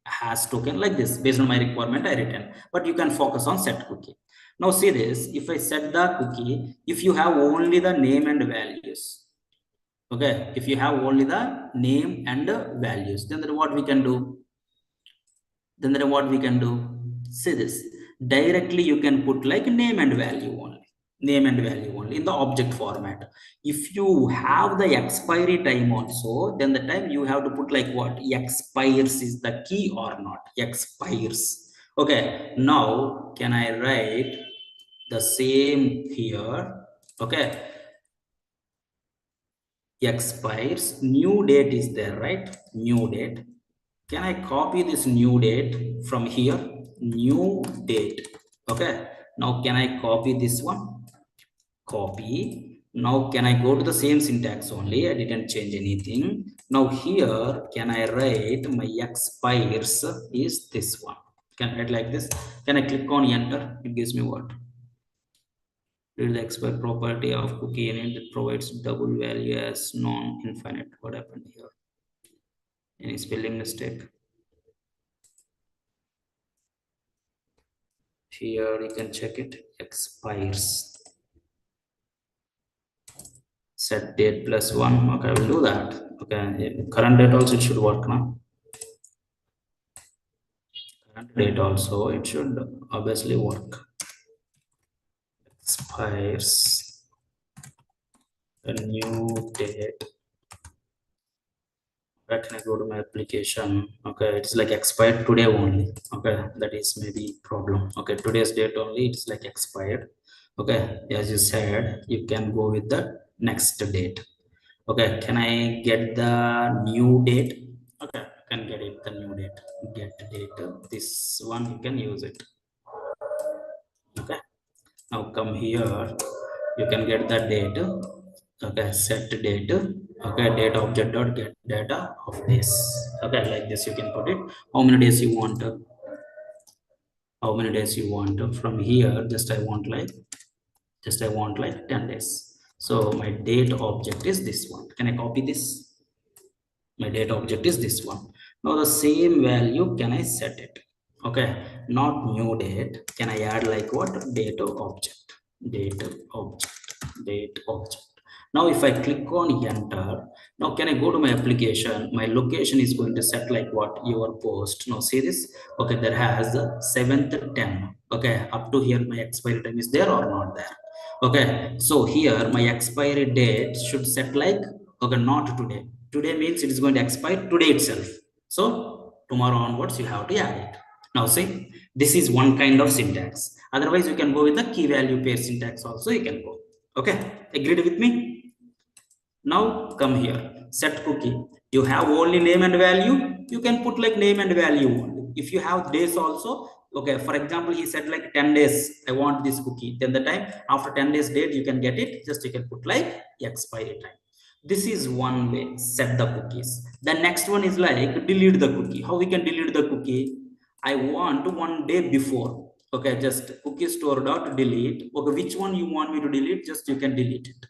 has token, like this. Based on my requirement, I written. But you can focus on set cookie. Now see this: if I set the cookie, if you have only the name and values, okay, if you have only the name and values, then what we can do? Then what we can do, see this, directly you can put like name and value only, name and value only in the object format. If you have the expiry time also, then the time you have to put like what expires is the key or not, expires. Okay, now can I write the same here? Okay, expires, new date is there, right? New date. Can I copy this new date from here? New date. Okay, now can I copy this one? Copy. Now can I go to the same syntax only? I didn't change anything. Now here can I write my expires is this one? Can I write like this? Can I click on enter? It gives me what? Read the expire property of cookie init that provides double value as non-infinite. What happened here? Any spelling mistake? Here you can check it. Expires. Set date plus one. Okay, I will do that. Okay, current date also it should work now. Current date also it should obviously work. Expires a new date. Where can I go to my application? Okay, it's like expired today only. Okay, that is maybe problem. Okay, today's date only, it's like expired. Okay, as you said, you can go with the next date. Okay, can I get the new date? Okay, I can get it, the new date. Get date. This one you can use it. Okay, now come here. You can get the date. Okay, set date. Okay, date object dot get data of this. Okay, like this you can put it. How many days you want? How many days you want? From here, just I want like 10 days. So my date object is this one. Can I copy this? My data object is this one. Now the same value can I set it? Okay, not new date. Can I add like what? Data object, data object, date object. Now if I click on enter, now can I go to my application? My location is going to set like what? Your post. Now see this. Okay, there has 7th 10. Okay, up to here my expiry time is there or not there? Okay, so here my expiry date should set like, okay, not today. Today means it is going to expire today itself. So tomorrow onwards you have to add it. Now see, this is one kind of syntax. Otherwise you can go with the key value pair syntax also, you can go. Okay, agreed with me? Now come here, set cookie. You have only name and value, you can put like name and value only. If you have days also, okay, for example he said like 10 days I want this cookie, then the time after 10 days date you can get it, just you can put like expiry time. This is one way, set the cookies. The next one is like delete the cookie. How we can delete the cookie? I want one day before. Okay, just cookie store dot delete. Okay, which one you want me to delete? Just you can delete it.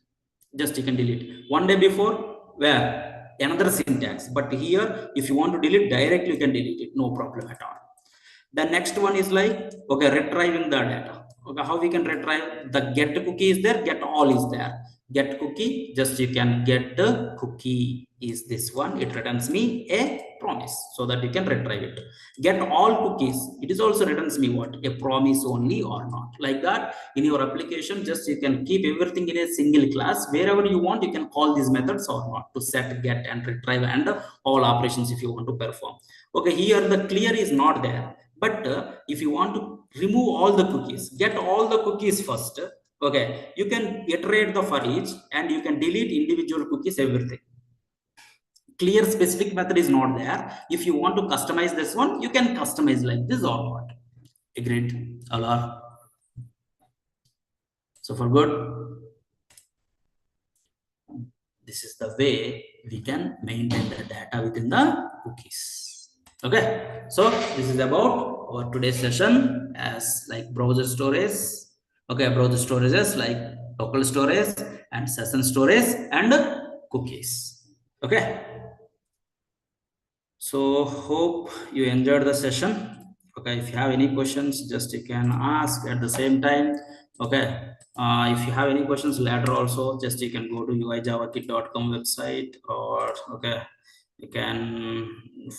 Just you can delete one day before. Where? Another syntax. But here if you want to delete directly, you can delete it, no problem at all. The next one is like, okay, retrieving the data. Okay, how we can retrieve? The get cookie is there, get all is there. Get cookie, just you can get the cookie is this one. It returns me a promise, so that you can retrieve it. Get all cookies, it is also returns me what? A promise only or not. Like that, in your application, just you can keep everything in a single class. Wherever you want, you can call these methods or not to set, get, and retrieve, and all operations if you want to perform. Okay, here the clear is not there, but if you want to remove all the cookies, get all the cookies first. Okay, you can iterate the for each, and you can delete individual cookies, everything. Clear specific method is not there. If you want to customize this one, you can customize like this or what. Agreed? Allah. So for good, this is the way we can maintain the data within the cookies. Okay, so this is about our today's session as like browser storage. Okay, browser storages like local storage and session storage and cookies. Okay, so hope you enjoyed the session. Okay, if you have any questions, just you can ask at the same time. Okay, if you have any questions later also, just you can go to uijavakit.com website, or okay, you can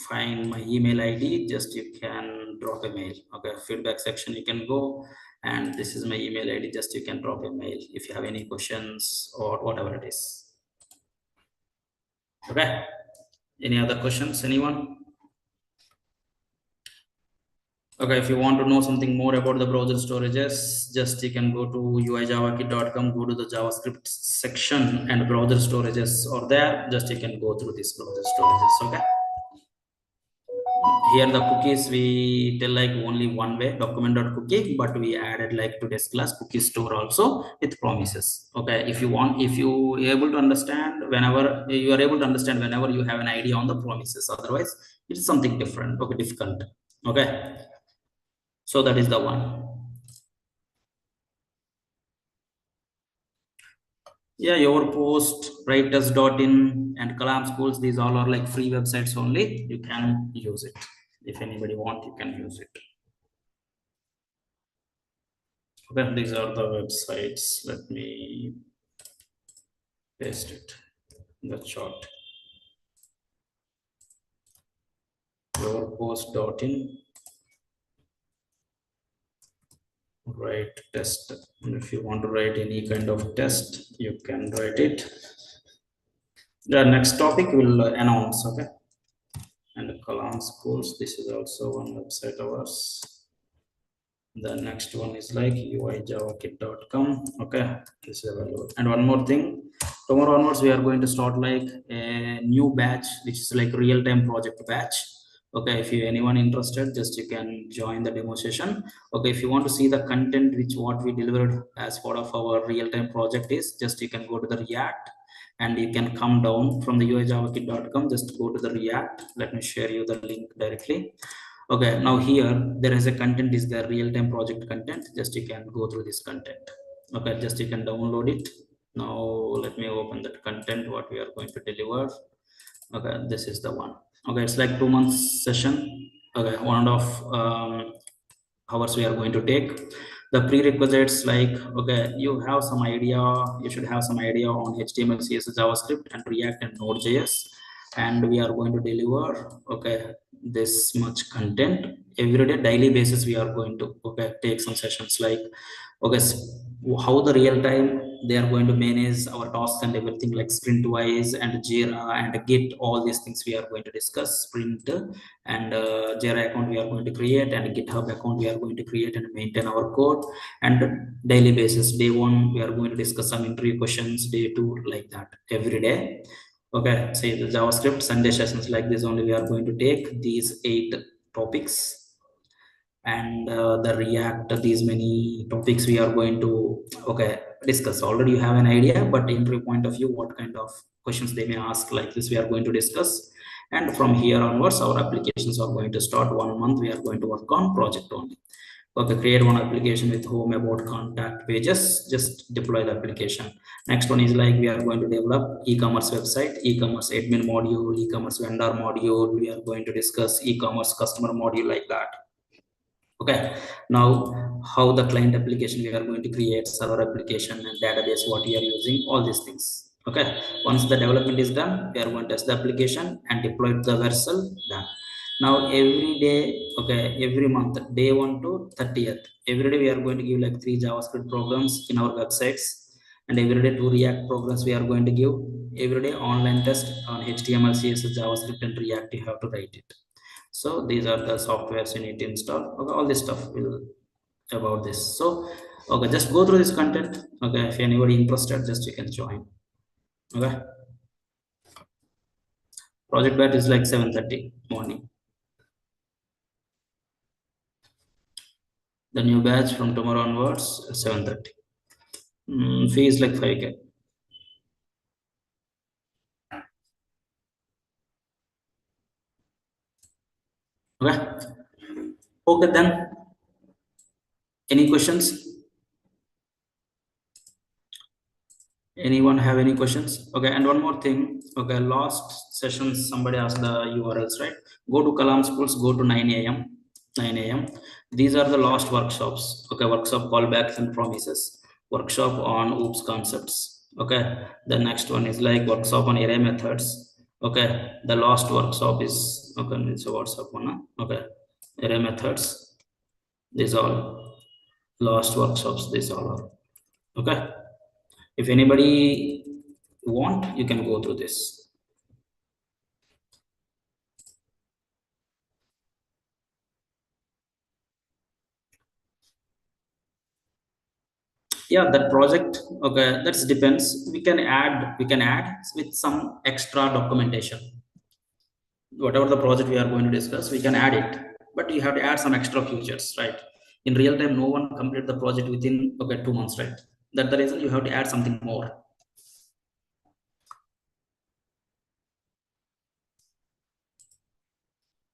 find my email ID. Just you can drop a mail. Okay, feedback section you can go, and this is my email ID. Just you can drop a mail if you have any questions or whatever it is. Okay, any other questions, anyone? Okay, if you want to know something more about the browser storages, just you can go to uijavakit.com, go to the JavaScript section, and browser storages are there. Just you can go through these browser storages. Okay. Here the cookies we tell like only one way, document.cookie, but we added like today's class cookie store also with promises. Okay, if you want, if you able to understand, whenever you are able to understand, whenever you have an idea on the promises, otherwise it is something different. Okay, difficult. Okay, so that is the one. Yeah, your post, writers.in and Kalam schools, these all are like free websites only. You can use it. If anybody want, you can use it. Okay, these are the websites. Let me paste it in the chart. Your post.in, write test. And if you want to write any kind of test, you can write it. The next topic will announce. Okay, and Kalam schools, this is also one website of ours. The next one is like uijavakit.com. Okay, this is available. And one more thing, tomorrow onwards we are going to start like a new batch, which is like real-time project batch. Okay, if you anyone interested, just you can join the demo session. Okay, if you want to see the content which what we delivered as part of our real-time project is, just you can go to the React, and you can come down from the uijavakit.com. Just go to the React. Let me share you the link directly. Okay, now here there is a content is the real-time project content. Just you can go through this content. Okay, just you can download it. Now let me open that content what we are going to deliver. Okay, this is the one. Okay, it's like 2 months session. Okay, 1.5 hours we are going to take. The prerequisites like, okay, you have some idea, you should have some idea on HTML, CSS, JavaScript, and React and Node.js, and we are going to deliver, okay, this much content every day, daily basis. We are going to, okay, take some sessions like, okay, how the real time they are going to manage our tasks and everything, like sprint wise and Jira and Git, all these things we are going to discuss. Sprint and Jira account we are going to create, and GitHub account we are going to create and maintain our code. And daily basis, day one we are going to discuss some interview questions, day two like that, every day. Okay, say the JavaScript Sunday sessions like this only, we are going to take these 8 topics. And the React, these many topics we are going to, okay, discuss. Already you have an idea, but interview point of view, what kind of questions they may ask, like this we are going to discuss. And from here onwards our applications are going to start. 1 month we are going to work on project only. Okay, create one application with home, about, contact pages, just deploy the application. Next one is like we are going to develop e-commerce website, e-commerce admin module, e-commerce vendor module. We are going to discuss e-commerce customer module like that. Okay, now how the client application we are going to create, server application and database what we are using, all these things. Okay, once the development is done, we are going to test the application and deploy the vessel. Done. Now every day, okay, every month, day 1 to 30th, every day we are going to give like 3 JavaScript programs in our websites, and every day 2 React programs we are going to give. Every day online test on HTML, CSS, JavaScript and React you have to write it. So these are the softwares you need to install. Okay, all this stuff will about this. So okay, just go through this content. Okay, if anybody interested, just you can join. Okay, project batch is like 7:30 morning. The new batch from tomorrow onwards at 7:30. Fee is like 5K. Okay, okay then. Any questions? Anyone have any questions? Okay, and one more thing. Okay, last session somebody asked the URLs, right? Go to Kalam Schools, go to 9 a.m. 9 a.m. These are the last workshops. Okay, workshop callbacks and promises, workshop on oops concepts. Okay, the next one is like workshop on array methods. Okay, the last workshop is, okay, it's a WhatsApp one, huh? Okay, array methods. These all last workshops, these all are. Okay, if anybody want, you can go through this. Yeah, that project, okay, that depends. We can add with some extra documentation. Whatever the project we are going to discuss, we can add it, but you have to add some extra features, right? In real time, no one complete the project within, okay, 2 months, right? That's the reason you have to add something more.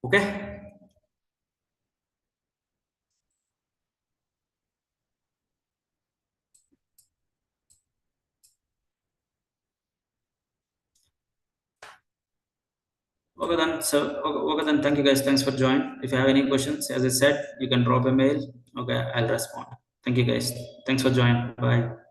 Okay, okay then. So okay, okay then, thank you guys, thanks for joining. If you have any questions, as I said, you can drop a mail. Okay, I'll respond. Thank you guys, thanks for joining. Bye.